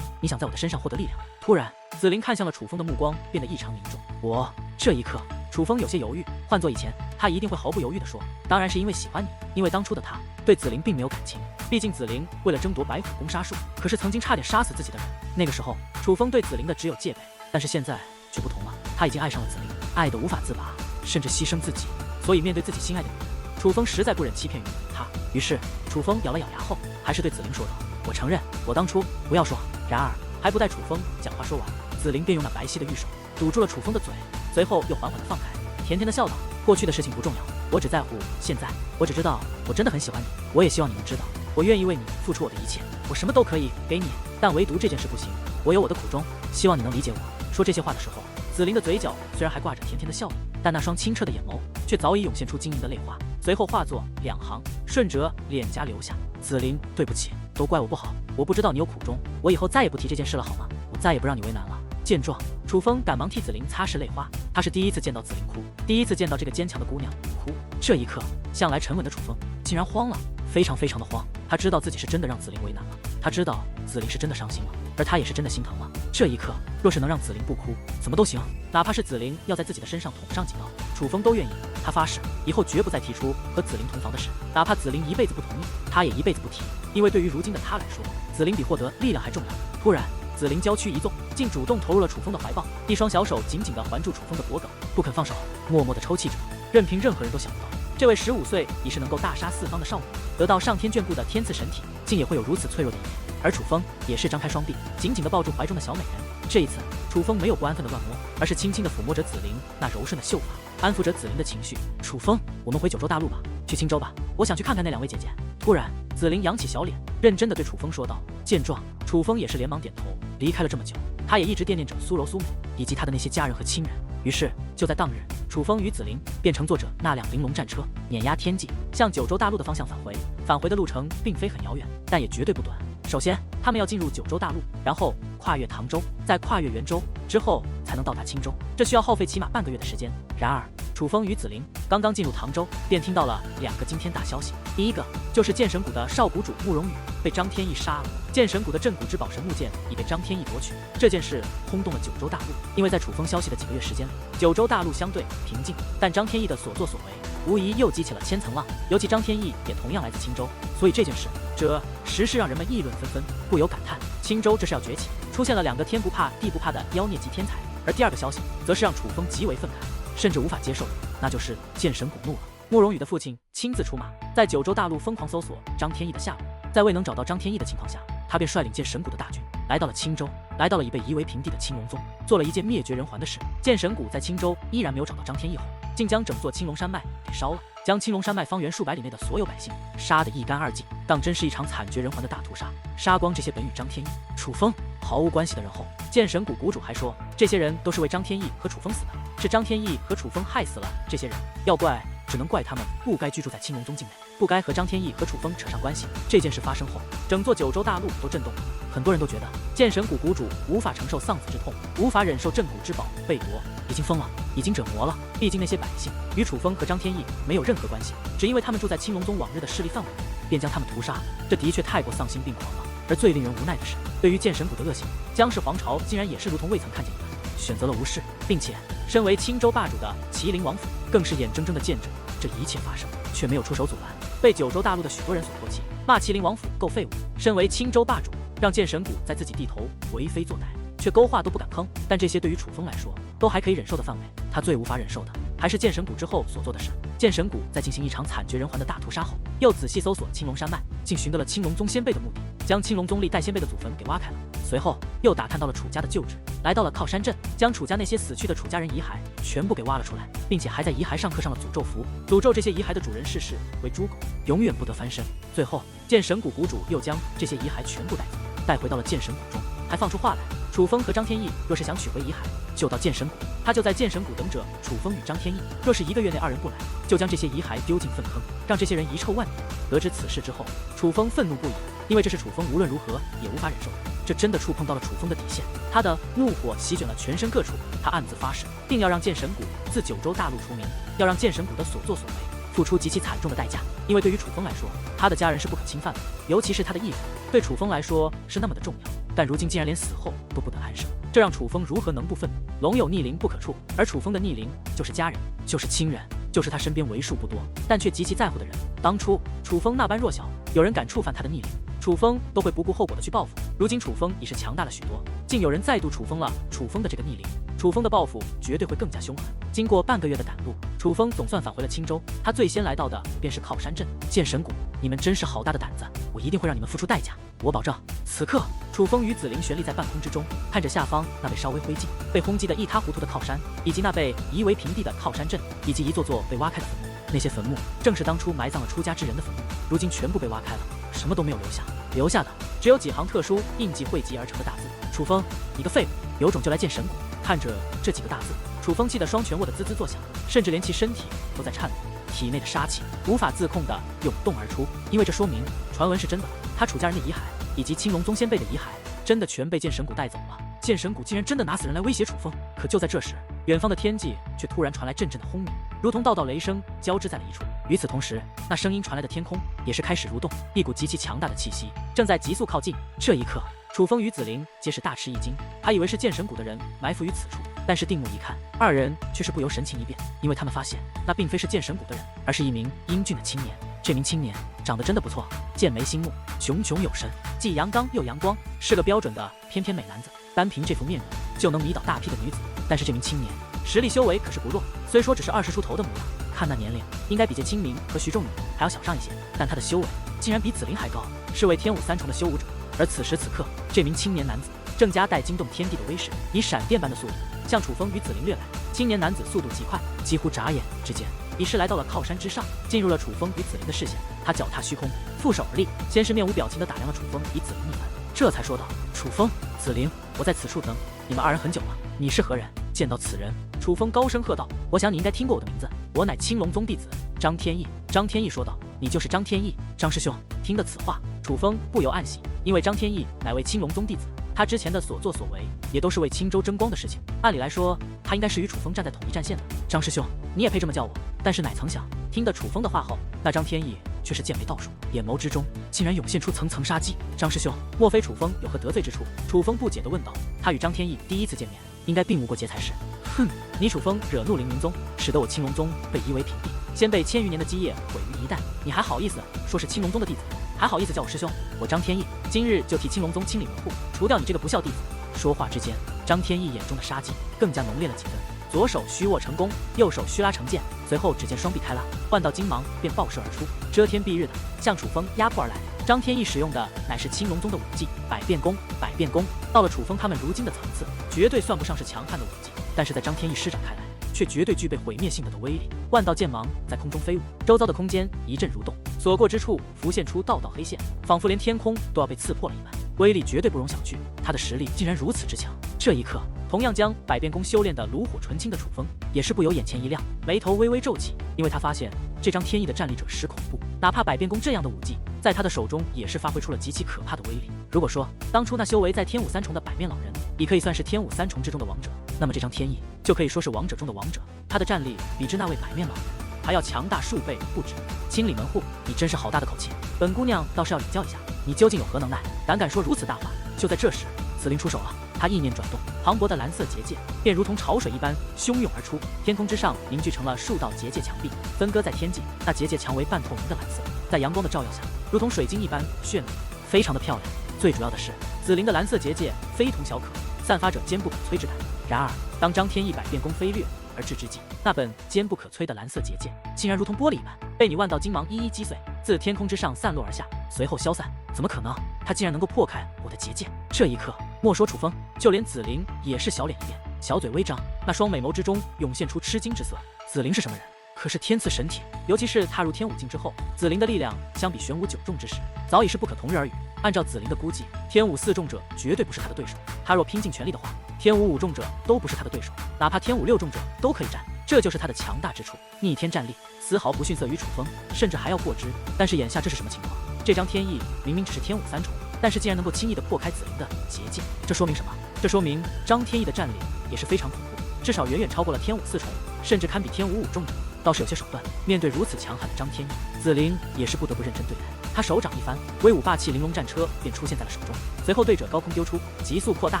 你想在我的身上获得力量？突然，紫菱看向了楚风的目光变得异常凝重。我这一刻，楚风有些犹豫。换做以前，他一定会毫不犹豫地说：“当然是因为喜欢你。”因为当初的他对紫菱并没有感情，毕竟紫菱为了争夺白虎攻杀术，可是曾经差点杀死自己的人。那个时候，楚风对紫菱的只有戒备，但是现在却不同了，他已经爱上了紫菱，爱得无法自拔，甚至牺牲自己。所以面对自己心爱的女人，楚风实在不忍欺骗于他。于是，楚风咬了咬牙后，还是对紫菱说道：“我承认，我当初不要说。”然而，还不待楚风讲话说完，紫菱便用那白皙的玉手堵住了楚风的嘴，随后又缓缓地放开，甜甜地笑道：“过去的事情不重要，我只在乎现在。我只知道，我真的很喜欢你，我也希望你能知道，我愿意为你付出我的一切，我什么都可以给你，但唯独这件事不行，我有我的苦衷，希望你能理解我。”说这些话的时候，紫菱的嘴角虽然还挂着甜甜的笑容，但那双清澈的眼眸却早已涌现出晶莹的泪花，随后化作2行，顺着脸颊流下。紫菱，对不起，都怪我不好，我不知道你有苦衷，我以后再也不提这件事了，好吗？我再也不让你为难了。见状，楚风赶忙替紫菱擦拭泪花，他是第一次见到紫菱哭，第一次见到这个坚强的姑娘哭。这一刻，向来沉稳的楚风竟然慌了，非常的慌。他知道自己是真的让紫菱为难了，他知道紫菱是真的伤心了，而他也是真的心疼了。这一刻，若是能让紫菱不哭，怎么都行，哪怕是紫菱要在自己的身上捅上几刀，楚风都愿意。他发誓，以后绝不再提出和紫菱同房的事，哪怕紫菱一辈子不同意，他也一辈子不提。因为对于如今的他来说，紫菱比获得力量还重要。突然，紫菱娇躯一纵，竟主动投入了楚风的怀抱，一双小手紧紧地环住楚风的脖颈，不肯放手，默默地抽泣着。任凭任何人都想不到，这位15岁已是能够大杀四方的少女，得到上天眷顾的天赐神体，竟也会有如此脆弱的一面。而楚风也是张开双臂，紧紧地抱住怀中的小美人。这一次，楚风没有不安分的乱摸，而是轻轻地抚摸着紫菱那柔顺的秀发，安抚着紫菱的情绪。楚风，我们回九州大陆吧，去青州吧，我想去看看那2位姐姐。突然，紫菱扬起小脸，认真地对楚风说道。见状，楚风也是连忙点头。离开了这么久，他也一直惦念着苏柔、苏美以及他的那些家人和亲人。于是，就在当日，楚风与紫菱便乘坐着那辆玲珑战车，碾压天际，向九州大陆的方向返回。返回的路程并非很遥远，但也绝对不短。首先，他们要进入九州大陆，然后跨越唐州，再跨越元州，之后才能到达青州，这需要耗费起码半个月的时间。然而，楚风与紫菱刚刚进入唐州，便听到了2个惊天大消息。第一个就是剑神谷的少谷主慕容羽被张天翼杀了，剑神谷的镇谷之宝神木剑已被张天翼夺取。这件事轰动了九州大陆，因为在楚风消息的几个月时间里，九州大陆相对平静，但张天翼的所作所为无疑又激起了千层浪。尤其张天翼也同样来自青州，所以这件事这实是让人们议论纷纷，不由感叹青州这是要崛起，出现了2个天不怕地不怕的妖孽级天才。而第2个消息则是让楚风极为愤慨，甚至无法接受的，那就是剑神谷怒了。慕容羽的父亲亲自出马，在九州大陆疯狂搜索张天翼的下落，在未能找到张天翼的情况下，他便率领剑神谷的大军来到了青州，来到了已被夷为平地的青龙宗，做了一件灭绝人寰的事。剑神谷在青州依然没有找到张天翼后，竟将整座青龙山脉给烧了，将青龙山脉方圆数百里内的所有百姓杀得一干二净，当真是一场惨绝人寰的大屠杀。杀光这些本与张天翼、楚风毫无关系的人后，剑神谷谷主还说，这些人都是为张天翼和楚风死的，是张天翼和楚风害死了这些人，要怪只能怪他们不该居住在青龙宗境内，不该和张天翼和楚风扯上关系。这件事发生后，整座九州大陆都震动了，很多人都觉得剑神谷谷主无法承受丧子之痛，无法忍受镇谷之宝被夺，已经疯了，已经折磨了。毕竟那些百姓与楚风和张天翼没有任何关系，只因为他们住在青龙宗往日的势力范围内，便将他们屠杀，这的确太过丧心病狂了。而最令人无奈的是，对于剑神谷的恶行，姜氏皇朝竟然也是如同未曾看见一般，选择了无视，并且身为青州霸主的麒麟王府更是眼睁睁地见证这一切发生，却没有出手阻拦，被九州大陆的许多人所唾弃，骂麒麟王府够废物。身为青州霸主，让剑神谷在自己地头为非作歹，却勾话都不敢吭。但这些对于楚风来说都还可以忍受的范围，他最无法忍受的还是剑神谷之后所做的事。剑神谷在进行一场惨绝人寰的大屠杀后，又仔细搜索青龙山脉，竟寻得了青龙宗先辈的墓地，将青龙宗历代先辈的祖坟给挖开了。随后又打探到了楚家的旧址，来到了靠山镇，将楚家那些死去的楚家人遗骸全部给挖了出来，并且还在遗骸上刻上了诅咒符，诅咒这些遗骸的主人世世为猪狗，永远不得翻身。最后剑神谷谷主又将这些遗骸全部带走，带回到了剑神谷中，还放出话来，楚风和张天翼若是想取回遗骸，就到剑神谷，他就在剑神谷等着楚风与张天翼。若是1个月内2人不来，就将这些遗骸丢进粪坑，让这些人遗臭万年。得知此事之后，楚风愤怒不已，因为这是楚风无论如何也无法忍受的，这真的触碰到了楚风的底线。他的怒火席卷了全身各处，他暗自发誓，定要让剑神谷自九州大陆除名，要让剑神谷的所作所为付出极其惨重的代价。因为对于楚风来说，他的家人是不可侵犯的，尤其是他的义人，对楚风来说是那么的重要。但如今竟然连死后都不得安生，这让楚风如何能不愤怒？龙有逆鳞不可触，而楚风的逆鳞就是家人，就是亲人，就是他身边为数不多但却极其在乎的人。当初楚风那般弱小，有人敢触犯他的逆鳞，楚风都会不顾后果的去报复。如今楚风已是强大了许多，竟有人再度处分了楚风的这个逆鳞，楚风的报复绝对会更加凶狠。经过半个月的赶路，楚风总算返回了青州。他最先来到的便是靠山镇。剑神谷，你们真是好大的胆子，我一定会让你们付出代价，我保证。此刻楚风与紫菱悬立在半空之中，看着下方那被烧微灰烬、被轰击得一塌糊涂的靠山，以及那被夷为平地的靠山镇，以及一座座被挖开的坟墓。那些坟墓正是当初埋葬了出家之人的坟墓，如今全部被挖开了，什么都没有留下，留下的只有几行特殊印记汇集而成的大字：楚风，你个废物，有种就来见神谷。看着这几个大字，楚风气得双拳握得滋滋作响，甚至连其身体都在颤抖，体内的杀气无法自控地涌动而出。因为这说明传闻是真的，他楚家人的遗骸以及青龙宗先辈的遗骸真的全被剑神谷带走了。剑神谷竟然真的拿死人来威胁楚风。可就在这时，远方的天际却突然传来阵阵的轰鸣，如同道道雷声交织在了一处。与此同时，那声音传来的天空也是开始蠕动，一股极其强大的气息正在急速靠近。这一刻，楚风与紫菱皆是大吃一惊，还以为是剑神谷的人埋伏于此处，但是定目一看，二人却是不由神情一变，因为他们发现那并非是剑神谷的人，而是一名英俊的青年。这名青年长得真的不错，剑眉星目，炯炯有神，既阳刚又阳光，是个标准的翩翩美男子。单凭这副面容就能迷倒大批的女子。但是这名青年实力修为可是不弱，虽说只是20出头的模样，看那年龄应该比叶清明和徐仲宇还要小上一些，但他的修为竟然比紫菱还高，是位天武三重的修武者。而此时此刻，这名青年男子正夹带惊动天地的威势，以闪电般的速度向楚风与紫菱掠来。青年男子速度极快，几乎眨眼之间已是来到了靠山之上，进入了楚风与紫菱的视线。他脚踏虚空，负手而立，先是面无表情地打量了楚风与紫菱一番，这才说道：“楚风，紫菱，我在此处等你们二人很久了，你是何人？”见到此人，楚风高声喝道：“我想你应该听过我的名字，我乃青龙宗弟子张天翼。”张天翼说道：“你就是张天翼？”张师兄听得此话，楚风不由暗喜，因为张天翼乃为青龙宗弟子，他之前的所作所为也都是为青州争光的事情，按理来说他应该是与楚风站在统一战线的。张师兄，你也配这么叫我？但是哪曾想，听得楚风的话后，那张天翼却是剑眉倒数，眼眸之中竟然涌现出层层杀机。张师兄，莫非楚风有何得罪之处？楚风不解地问道。他与张天翼第一次见面，应该并无过节才是。哼，你楚风惹怒凌云宗，使得我青龙宗被夷为平地，先辈千余年的基业毁于一旦，你还好意思说是青龙宗的弟子？还好意思叫我师兄？我张天翼今日就替青龙宗清理门户，除掉你这个不孝弟子！说话之间，张天翼眼中的杀机更加浓烈了几分，左手虚握成弓，右手虚拉成剑，随后只见双臂开拉，万道金芒便爆射而出，遮天蔽日的向楚风压迫而来。张天翼使用的乃是青龙宗的武技百变弓，百变弓到了楚风他们如今的层次，绝对算不上是强悍的武技，但是在张天翼施展开来，却绝对具备毁灭性的威力。万道剑芒在空中飞舞，周遭的空间一阵蠕动，所过之处浮现出道道黑线，仿佛连天空都要被刺破了一般，威力绝对不容小觑。他的实力竟然如此之强。这一刻，同样将百变弓修炼的炉火纯青的楚风也是不由眼前一亮，眉头微微皱起，因为他发现这张天翼的战力者实恐怖，哪怕百变弓这样的武技在他的手中也是发挥出了极其可怕的威力。如果说当初那修为在天武三重的百面老人已可以算是天武三重之中的王者，那么这张天翼就可以说是王者中的王者，他的战力比之那位百面老人还要强大数倍不止。清理门户，你真是好大的口气，本姑娘倒是要领教一下，你究竟有何能耐，胆敢说如此大话？就在这时，紫菱出手了，他意念转动，磅礴的蓝色结界便如同潮水一般汹涌而出，天空之上凝聚成了数道结界墙壁，分割在天际。那结界墙为半透明的蓝色，在阳光的照耀下，如同水晶一般绚丽，非常的漂亮。最主要的是，紫菱的蓝色结界非同小可，散发着坚不可摧之感。然而，当张天翼百变弓飞掠而至之际，那本坚不可摧的蓝色结界竟然如同玻璃一般，被你万道金芒一一击碎，自天空之上散落而下，随后消散。怎么可能？他竟然能够破开我的结界！这一刻，莫说楚风，就连紫菱也是小脸一变，小嘴微张，那双美眸之中涌现出吃惊之色。紫菱是什么人？可是天赐神体，尤其是踏入天武境之后，紫菱的力量相比玄武九重之时，早已是不可同日而语。按照紫菱的估计，天武四重者绝对不是他的对手。他若拼尽全力的话，天武五重者都不是他的对手，哪怕天武六重者都可以战。这就是他的强大之处，逆天战力丝毫不逊色于楚风，甚至还要过之。但是眼下这是什么情况？这张天翼明明只是天武三重，但是竟然能够轻易的破开紫菱的结界，这说明什么？这说明张天翼的战力也是非常恐怖，至少远远超过了天武四重，甚至堪比天武五重者，倒是有些手段。面对如此强悍的张天翼，紫菱也是不得不认真对待。他手掌一翻，威武霸气玲珑战车便出现在了手中，随后对着高空丢出，急速扩大，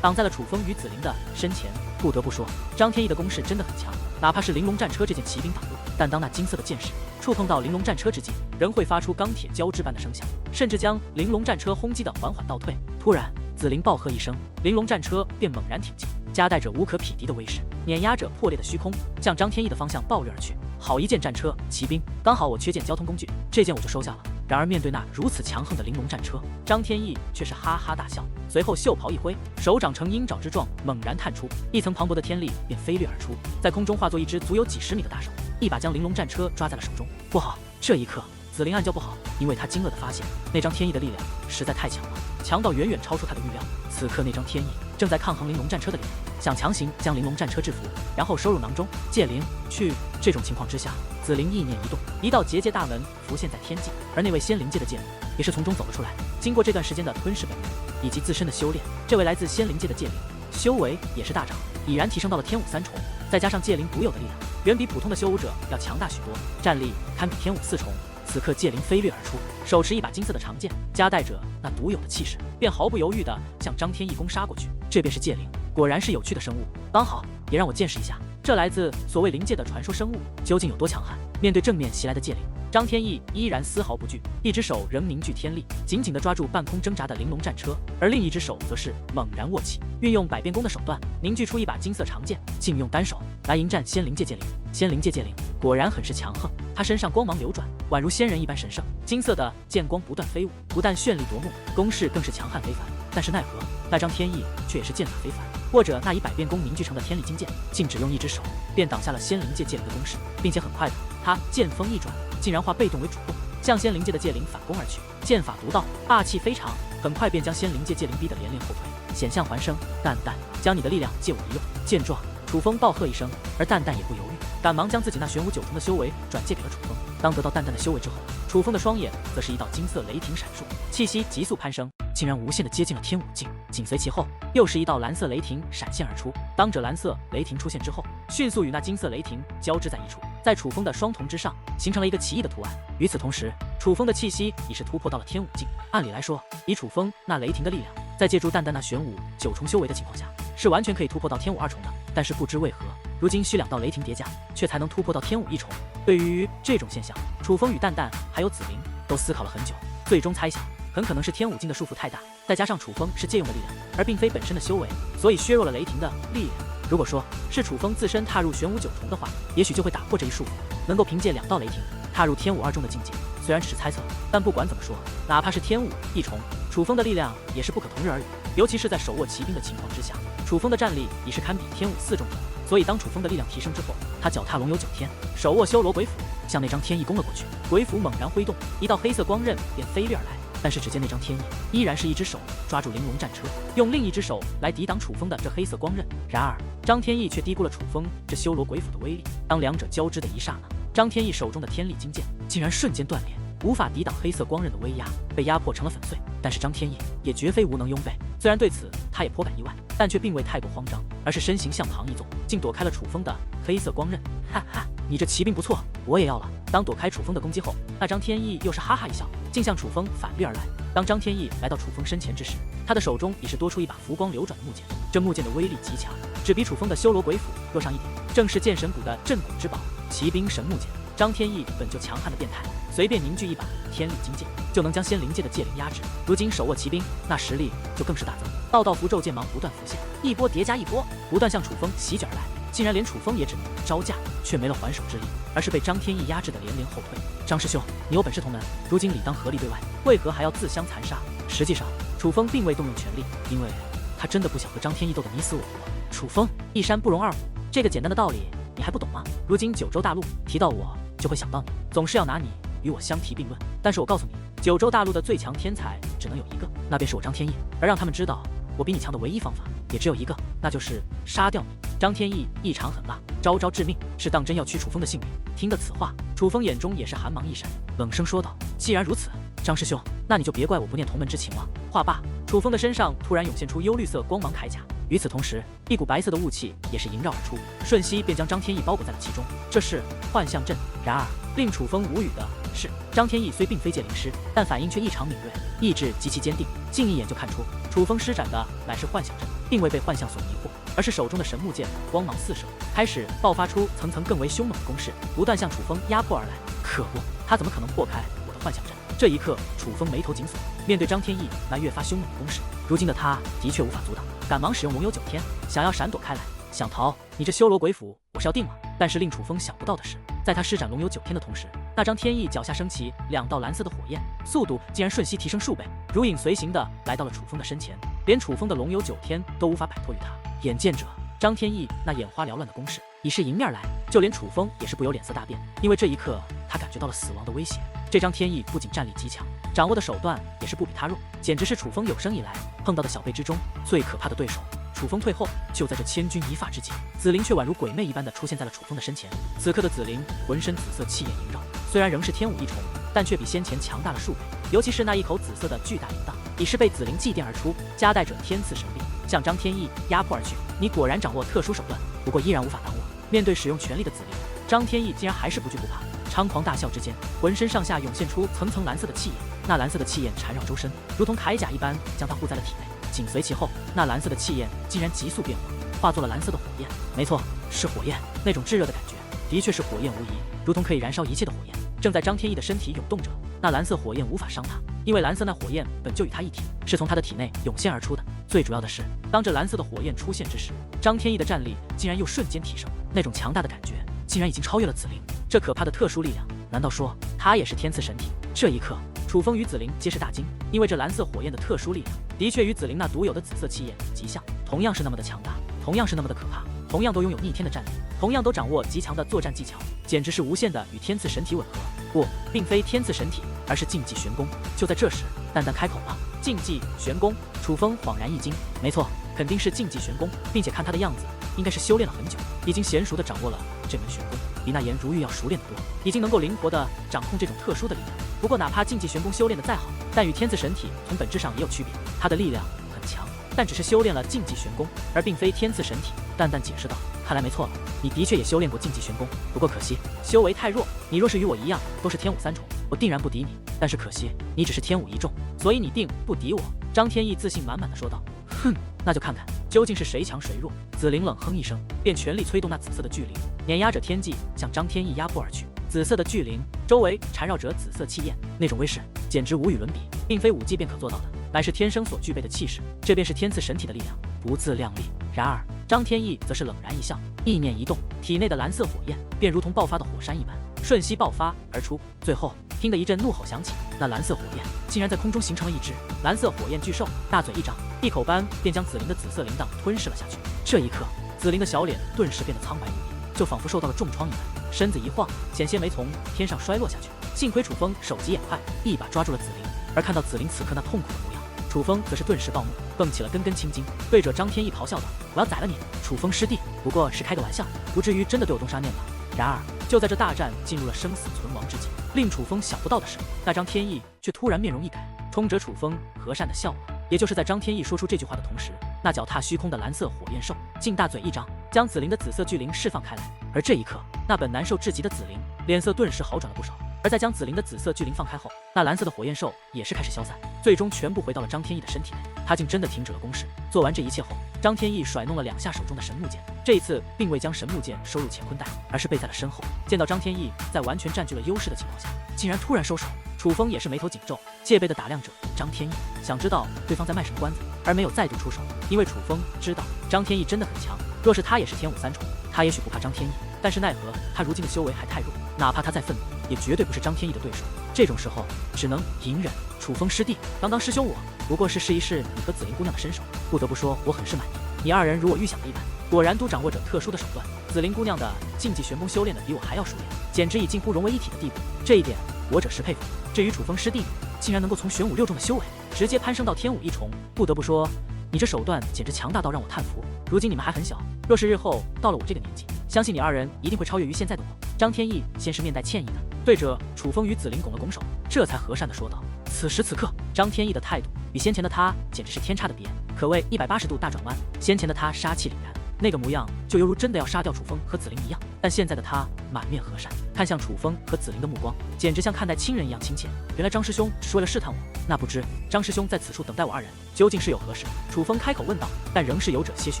挡在了楚风与紫菱的身前。不得不说，张天翼的攻势真的很强，哪怕是玲珑战车这件骑兵挡路，但当那金色的剑矢触碰到玲珑战车之际，仍会发出钢铁交织般的声响，甚至将玲珑战车轰击的缓缓倒退。突然，紫菱暴喝一声，玲珑战车便猛然挺进，夹带着无可匹敌的威势，碾压着破裂的虚空，向张天翼的方向暴掠而去。好一件战车骑兵，刚好我缺件交通工具，这件我就收下了。然而面对那如此强横的玲珑战车，张天翼却是哈哈大笑，随后袖袍一挥，手掌呈鹰爪之状猛然探出，一层磅礴的天力便飞掠而出，在空中化作一只足有几十米的大手，一把将玲珑战车抓在了手中。不好！这一刻，紫菱暗叫不好，因为他惊愕地发现，那张天翼的力量实在太强了，强到远远超出他的预料。此刻那张天翼正在抗衡玲珑战车的力量，想强行将玲珑战车制服，然后收入囊中。戒灵去！这种情况之下，紫菱意念一动，一道结界大门浮现在天际，而那位仙灵界的戒灵也是从中走了出来。经过这段时间的吞噬本源以及自身的修炼，这位来自仙灵界的戒灵修为也是大涨，已然提升到了天武三重，再加上戒灵独有的力量，远比普通的修武者要强大许多，战力堪比天武四重。此刻戒灵飞掠而出，手持一把金色的长剑，夹带着那独有的气势，便毫不犹豫地向张天翼攻杀过去。这便是戒灵，果然是有趣的生物，刚好也让我见识一下这这来自所谓灵界的传说生物究竟有多强悍？面对正面袭来的界灵，张天翼依然丝毫不惧，一只手仍凝聚天力，紧紧地抓住半空挣扎的玲珑战车，而另一只手则是猛然握起，运用百变弓的手段凝聚出一把金色长剑，竟用单手来迎战仙灵界界灵。仙灵界界灵果然很是强横，他身上光芒流转，宛如仙人一般神圣，金色的剑光不断飞舞，不但绚丽夺目，攻势更是强悍非凡。但是奈何那张天翼却也是剑法非凡，握着那以百变弓凝聚成的天力金剑，竟只用一只手便挡下了仙灵界界灵的攻势，并且很快的，他剑锋一转，竟然化被动为主动，向仙灵界的界灵反攻而去。剑法独到，霸气非常，很快便将仙灵界界灵逼得连连后退。险象环生，蛋蛋，将你的力量借我一用。见状，楚风暴喝一声，而蛋蛋也不犹豫，赶忙将自己那玄武九重的修为转借给了楚风。当得到蛋蛋的修为之后，楚风的双眼则是一道金色雷霆闪烁，气息急速攀升，竟然无限的接近了天武境。紧随其后，又是一道蓝色雷霆闪现而出。当这蓝色雷霆出现之后，迅速与那金色雷霆交织在一处，在楚风的双瞳之上形成了一个奇异的图案。与此同时，楚风的气息已是突破到了天武境。按理来说，以楚风那雷霆的力量，在借助蛋蛋那玄武九重修为的情况下，是完全可以突破到天武二重的。但是不知为何，如今需2道雷霆叠加，却才能突破到天武1重。对于这种现象，楚风与蛋蛋还有紫菱都思考了很久，最终猜想很可能是天武境的束缚太大，再加上楚风是借用的力量，而并非本身的修为，所以削弱了雷霆的力量。如果说是楚风自身踏入玄武九重的话，也许就会打破这一束缚，能够凭借2道雷霆踏入天武2重的境界。虽然只是猜测，但不管怎么说，哪怕是天武1重，楚风的力量也是不可同日而语。尤其是在手握骑兵的情况之下，楚风的战力已是堪比天武4重的。所以当楚风的力量提升之后，他脚踏龙游九天，手握修罗鬼斧，向那张天翼攻了过去。鬼斧猛然挥动，一道黑色光刃便飞掠而来。但是只见那张天翼依然是一只手抓住玲珑战车，用另一只手来抵挡楚风的这黑色光刃。然而张天翼却低估了楚风这修罗鬼斧的威力。当两者交织的一刹那，张天翼手中的天力金剑竟然瞬间断裂，无法抵挡黑色光刃的威压，被压迫成了粉碎。但是张天翼也绝非无能拥备，虽然对此他也颇感意外，但却并未太过慌张，而是身形向旁一纵，竟躲开了楚风的黑色光刃。哈哈，你这骑兵不错，我也要了。当躲开楚风的攻击后，那张天翼又是哈哈一笑，竟向楚风反掠而来。当张天翼来到楚风身前之时，他的手中已是多出一把浮光流转的木剑，这木剑的威力极强，只比楚风的修罗鬼斧弱上一点，正是剑神谷的镇谷之宝骑兵神木剑。张天翼本就强悍的变态，随便凝聚一把天力金剑，就能将仙灵界的界灵压制。如今手握骑兵，那实力就更是大增。道道符咒剑芒不断浮现，一波叠加一波，不断向楚风席卷而来。竟然连楚风也只能招架，却没了还手之力，而是被张天翼压制的连连后退。张师兄，你有本事同门，如今理当合力对外，为何还要自相残杀？实际上，楚风并未动用全力，因为他真的不想和张天翼斗得你死我活。楚风，一山不容二虎，这个简单的道理你还不懂吗？如今九州大陆提到我，就会想到你，总是要拿你与我相提并论。但是我告诉你，九州大陆的最强天才只能有一个，那便是我张天翼。而让他们知道我比你强的唯一方法也只有一个，那就是杀掉你。张天翼异常狠辣，招招致命，是当真要取楚风的性命。听得此话，楚风眼中也是寒芒一闪，冷声说道：“既然如此，张师兄，那你就别怪我不念同门之情了。”话罢，楚风的身上突然涌现出幽绿色光芒铠甲，与此同时，一股白色的雾气也是萦绕而出，瞬息便将张天翼包裹在了其中。这是幻象阵。然而令楚风无语的是，张天翼虽并非界灵师，但反应却异常敏锐，意志极其坚定，近一眼就看出楚风施展的乃是幻象阵，并未被幻象所迷惑，而是手中的神木剑光芒四射，开始爆发出层层更为凶猛的攻势，不断向楚风压迫而来。可恶，他怎么可能破开我的幻象阵？这一刻，楚风眉头紧锁，面对张天翼那越发凶猛的攻势，如今的他的确无法阻挡，赶忙使用龙游九天，想要闪躲开来。想逃，你这修罗鬼斧我是要定了。但是令楚风想不到的是，在他施展龙游九天的同时，那张天翼脚下升起2道蓝色的火焰，速度竟然瞬息提升数倍，如影随形的来到了楚风的身前，连楚风的龙游九天都无法摆脱于他。眼见着张天翼那眼花缭乱的攻势已是迎面来，就连楚风也是不由脸色大变，因为这一刻他感觉到了死亡的威胁。这张天翼不仅战力极强，掌握的手段也是不比他弱，简直是楚风有生以来碰到的小辈之中最可怕的对手。楚风退后，就在这千钧一发之际，紫菱却宛如鬼魅一般的出现在了楚风的身前。此刻的紫菱浑身紫色气焰萦绕，虽然仍是天武1重，但却比先前强大了数倍。尤其是那一口紫色的巨大铃铛，已是被紫菱祭奠而出，夹带着天赐神力，向张天翼压迫而去。你果然掌握特殊手段，不过依然无法挡我。面对使用全力的紫菱，张天翼竟然还是不惧不怕，猖狂大笑之间，浑身上下涌现出层层蓝色的气焰，那蓝色的气焰缠绕周身，如同铠甲一般将他护在了体内。紧随其后，那蓝色的气焰竟然急速变化，化作了蓝色的火焰。没错，是火焰，那种炙热的感觉，的确是火焰无疑，如同可以燃烧一切的火焰，正在张天翼的身体涌动着。那蓝色火焰无法伤他，因为蓝色那火焰本就与他一体，是从他的体内涌现而出的。最主要的是，当这蓝色的火焰出现之时，张天翼的战力竟然又瞬间提升，那种强大的感觉竟然已经超越了紫灵。这可怕的特殊力量，难道说他也是天赐神体？这一刻，楚风与紫灵皆是大惊，因为这蓝色火焰的特殊力量，的确与紫灵那独有的紫色气焰极像，同样是那么的强大，同样是那么的可怕，同样都拥有逆天的战力，同样都掌握极强的作战技巧，简直是无限的与天赐神体吻合。不，并非天赐神体，而是禁忌玄功。就在这时，淡淡开口了：“禁忌玄功。”楚风恍然一惊，没错，肯定是禁忌玄功，并且看他的样子，应该是修炼了很久，已经娴熟的掌握了这门玄功，比那颜如玉要熟练得多，已经能够灵活的掌控这种特殊的力量。不过，哪怕禁忌玄功修炼的再好，但与天赐神体从本质上也有区别，他的力量很强，但只是修炼了禁忌玄功，而并非天赐神体。淡淡解释道：“看来没错了，你的确也修炼过禁忌玄功，不过可惜修为太弱。你若是与我一样都是天武三重，我定然不敌你。但是可惜你只是天武一重，所以你定不敌我。”张天翼自信满满的说道：“哼，那就看看究竟是谁强谁弱。”紫灵冷哼一声，便全力催动那紫色的巨灵，碾压着天际向张天翼压迫而去。紫色的巨灵周围缠绕着紫色气焰，那种威势简直无与伦比，并非武技便可做到的，乃是天生所具备的气势。这便是天赐神体的力量，不自量力。然而张天翼则是冷然一笑，意念一动，体内的蓝色火焰便如同爆发的火山一般，瞬息爆发而出。最后听得一阵怒吼响起，那蓝色火焰竟然在空中形成了一只蓝色火焰巨兽，大嘴一张，一口般便将紫灵的紫色铃铛吞噬了下去。这一刻，紫灵的小脸顿时变得苍白无比，就仿佛受到了重创一般，身子一晃，险些没从天上摔落下去。幸亏楚风手疾眼快，一把抓住了紫灵。而看到紫灵此刻那痛苦的模样，楚风则是顿时暴怒，蹦起了根根青筋，对着张天翼咆哮道：“我要宰了你！”楚风师弟不过是开个玩笑，不至于真的对我动杀念吧？然而就在这大战进入了生死存亡之际，令楚风想不到的是，那张天翼却突然面容一改，冲着楚风和善的笑了。也就是在张天翼说出这句话的同时，那脚踏虚空的蓝色火焰兽竟大嘴一张，将紫灵的紫色巨灵释放开来。而这一刻，那本难受至极的紫灵脸色顿时好转了不少。而在将紫灵的紫色巨灵放开后，那蓝色的火焰兽也是开始消散，最终全部回到了张天翼的身体内。他竟真的停止了攻势。做完这一切后，张天翼甩弄了2下手中的神木剑，这一次并未将神木剑收入乾坤袋，而是背在了身后。见到张天翼在完全占据了优势的情况下，竟然突然收手，楚风也是眉头紧皱，戒备地打量着张天翼，想知道对方在卖什么关子，而没有再度出手，因为楚风知道张天翼真的很强，若是他也是天武三重，他也许不怕张天翼，但是奈何他如今的修为还太弱，哪怕他再愤怒，也绝对不是张天翼的对手。这种时候只能隐忍。楚风师弟，当师兄我不过是试一试你和紫灵姑娘的身手，不得不说我很是满意。你二人如我预想的一般，果然都掌握着特殊的手段。紫灵姑娘的禁忌玄功修炼的比我还要熟练，简直已近乎融为一体的地步，这一点我者是佩服。至于楚风师弟，竟然能够从玄武6重的修为直接攀升到天武1重，不得不说你这手段简直强大到让我叹服。如今你们还很小，若是日后到了我这个年纪，相信你二人一定会超越于现在的我。张天翼先是面带歉意的对着楚风与紫灵拱了拱手，这才和善的说道。此时此刻，张天翼的态度比先前的他简直是天差的别，可谓180度大转弯。先前的他杀气凛然，那个模样就犹如真的要杀掉楚风和紫灵一样，但现在的他满面和善，看向楚风和紫灵的目光简直像看待亲人一样亲切。原来张师兄只是为了试探我，那不知张师兄在此处等待我二人究竟是有何事？楚风开口问道，但仍是有着些许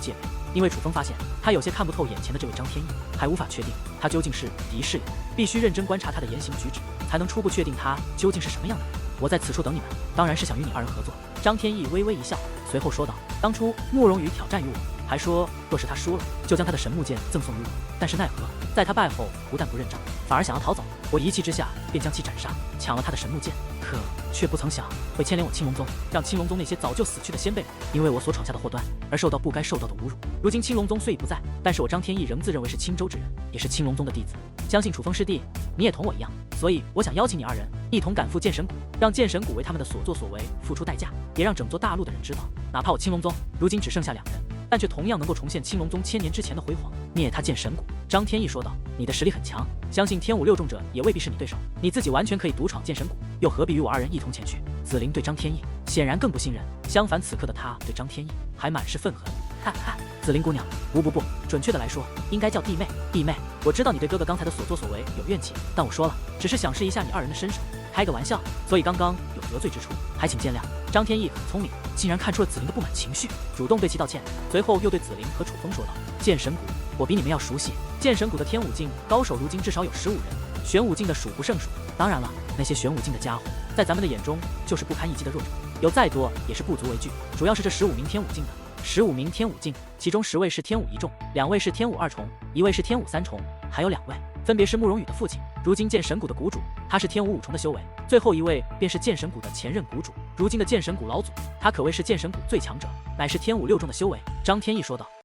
戒备，因为楚风发现他有些看不透眼前的这位张天翼，还无法确定他究竟是敌是友，必须认真观察他的言行举止，才能初步确定他究竟是什么样的人。我在此处等你们，当然是想与你二人合作。张天翼微微一笑，随后说道，当初慕容羽挑战于我，还说若是他输了，就将他的神木剑赠送于我，但是奈何在他败后不但不认账，反而想要逃走，我一气之下便将其斩杀，抢了他的神木剑，可却不曾想会牵连我青龙宗，让青龙宗那些早就死去的先辈因为我所闯下的祸端而受到不该受到的侮辱。如今青龙宗虽已不在，但是我张天翼仍自认为是青州之人，也是青龙宗的弟子。相信楚风师弟你也同我一样，所以我想邀请你二人一同赶赴剑神谷，让剑神谷为他们的所作所为付出代价，也让整座大陆的人知道，哪怕我青龙宗如今只剩下2人，但却同样能够重现青龙宗1000年之前的辉煌，灭他剑神谷。张天翼说道，你的实力很强，相信天武6重者也未必是你对手，你自己完全可以独闯剑神谷，又何必与我二人一同前去？紫灵对张天翼显然更不信任，相反此刻的他对张天翼还满是愤恨。哈哈，紫菱姑娘，不，准确的来说，应该叫弟妹。弟妹，我知道你对哥哥刚才的所作所为有怨气，但我说了，只是想试一下你二人的身手，开个玩笑，所以刚刚有得罪之处，还请见谅。张天翼很聪明，竟然看出了紫菱的不满情绪，主动对其道歉，随后又对紫菱和楚风说道：剑神谷，我比你们要熟悉，剑神谷的天武境高手如今至少有15人，玄武境的数不胜数。当然了，那些玄武境的家伙，在咱们的眼中就是不堪一击的弱者，有再多也是不足为惧。主要是这15名天武境的，15名天武境，其中10位是天武1重，2位是天武2重，1位是天武3重，还有2位分别是慕容羽的父亲，如今剑神谷的谷主，他是天武5重的修为。最后一位便是剑神谷的前任谷主，如今的剑神谷老祖，他可谓是剑神谷最强者，乃是天武6重的修为。张天翼说道。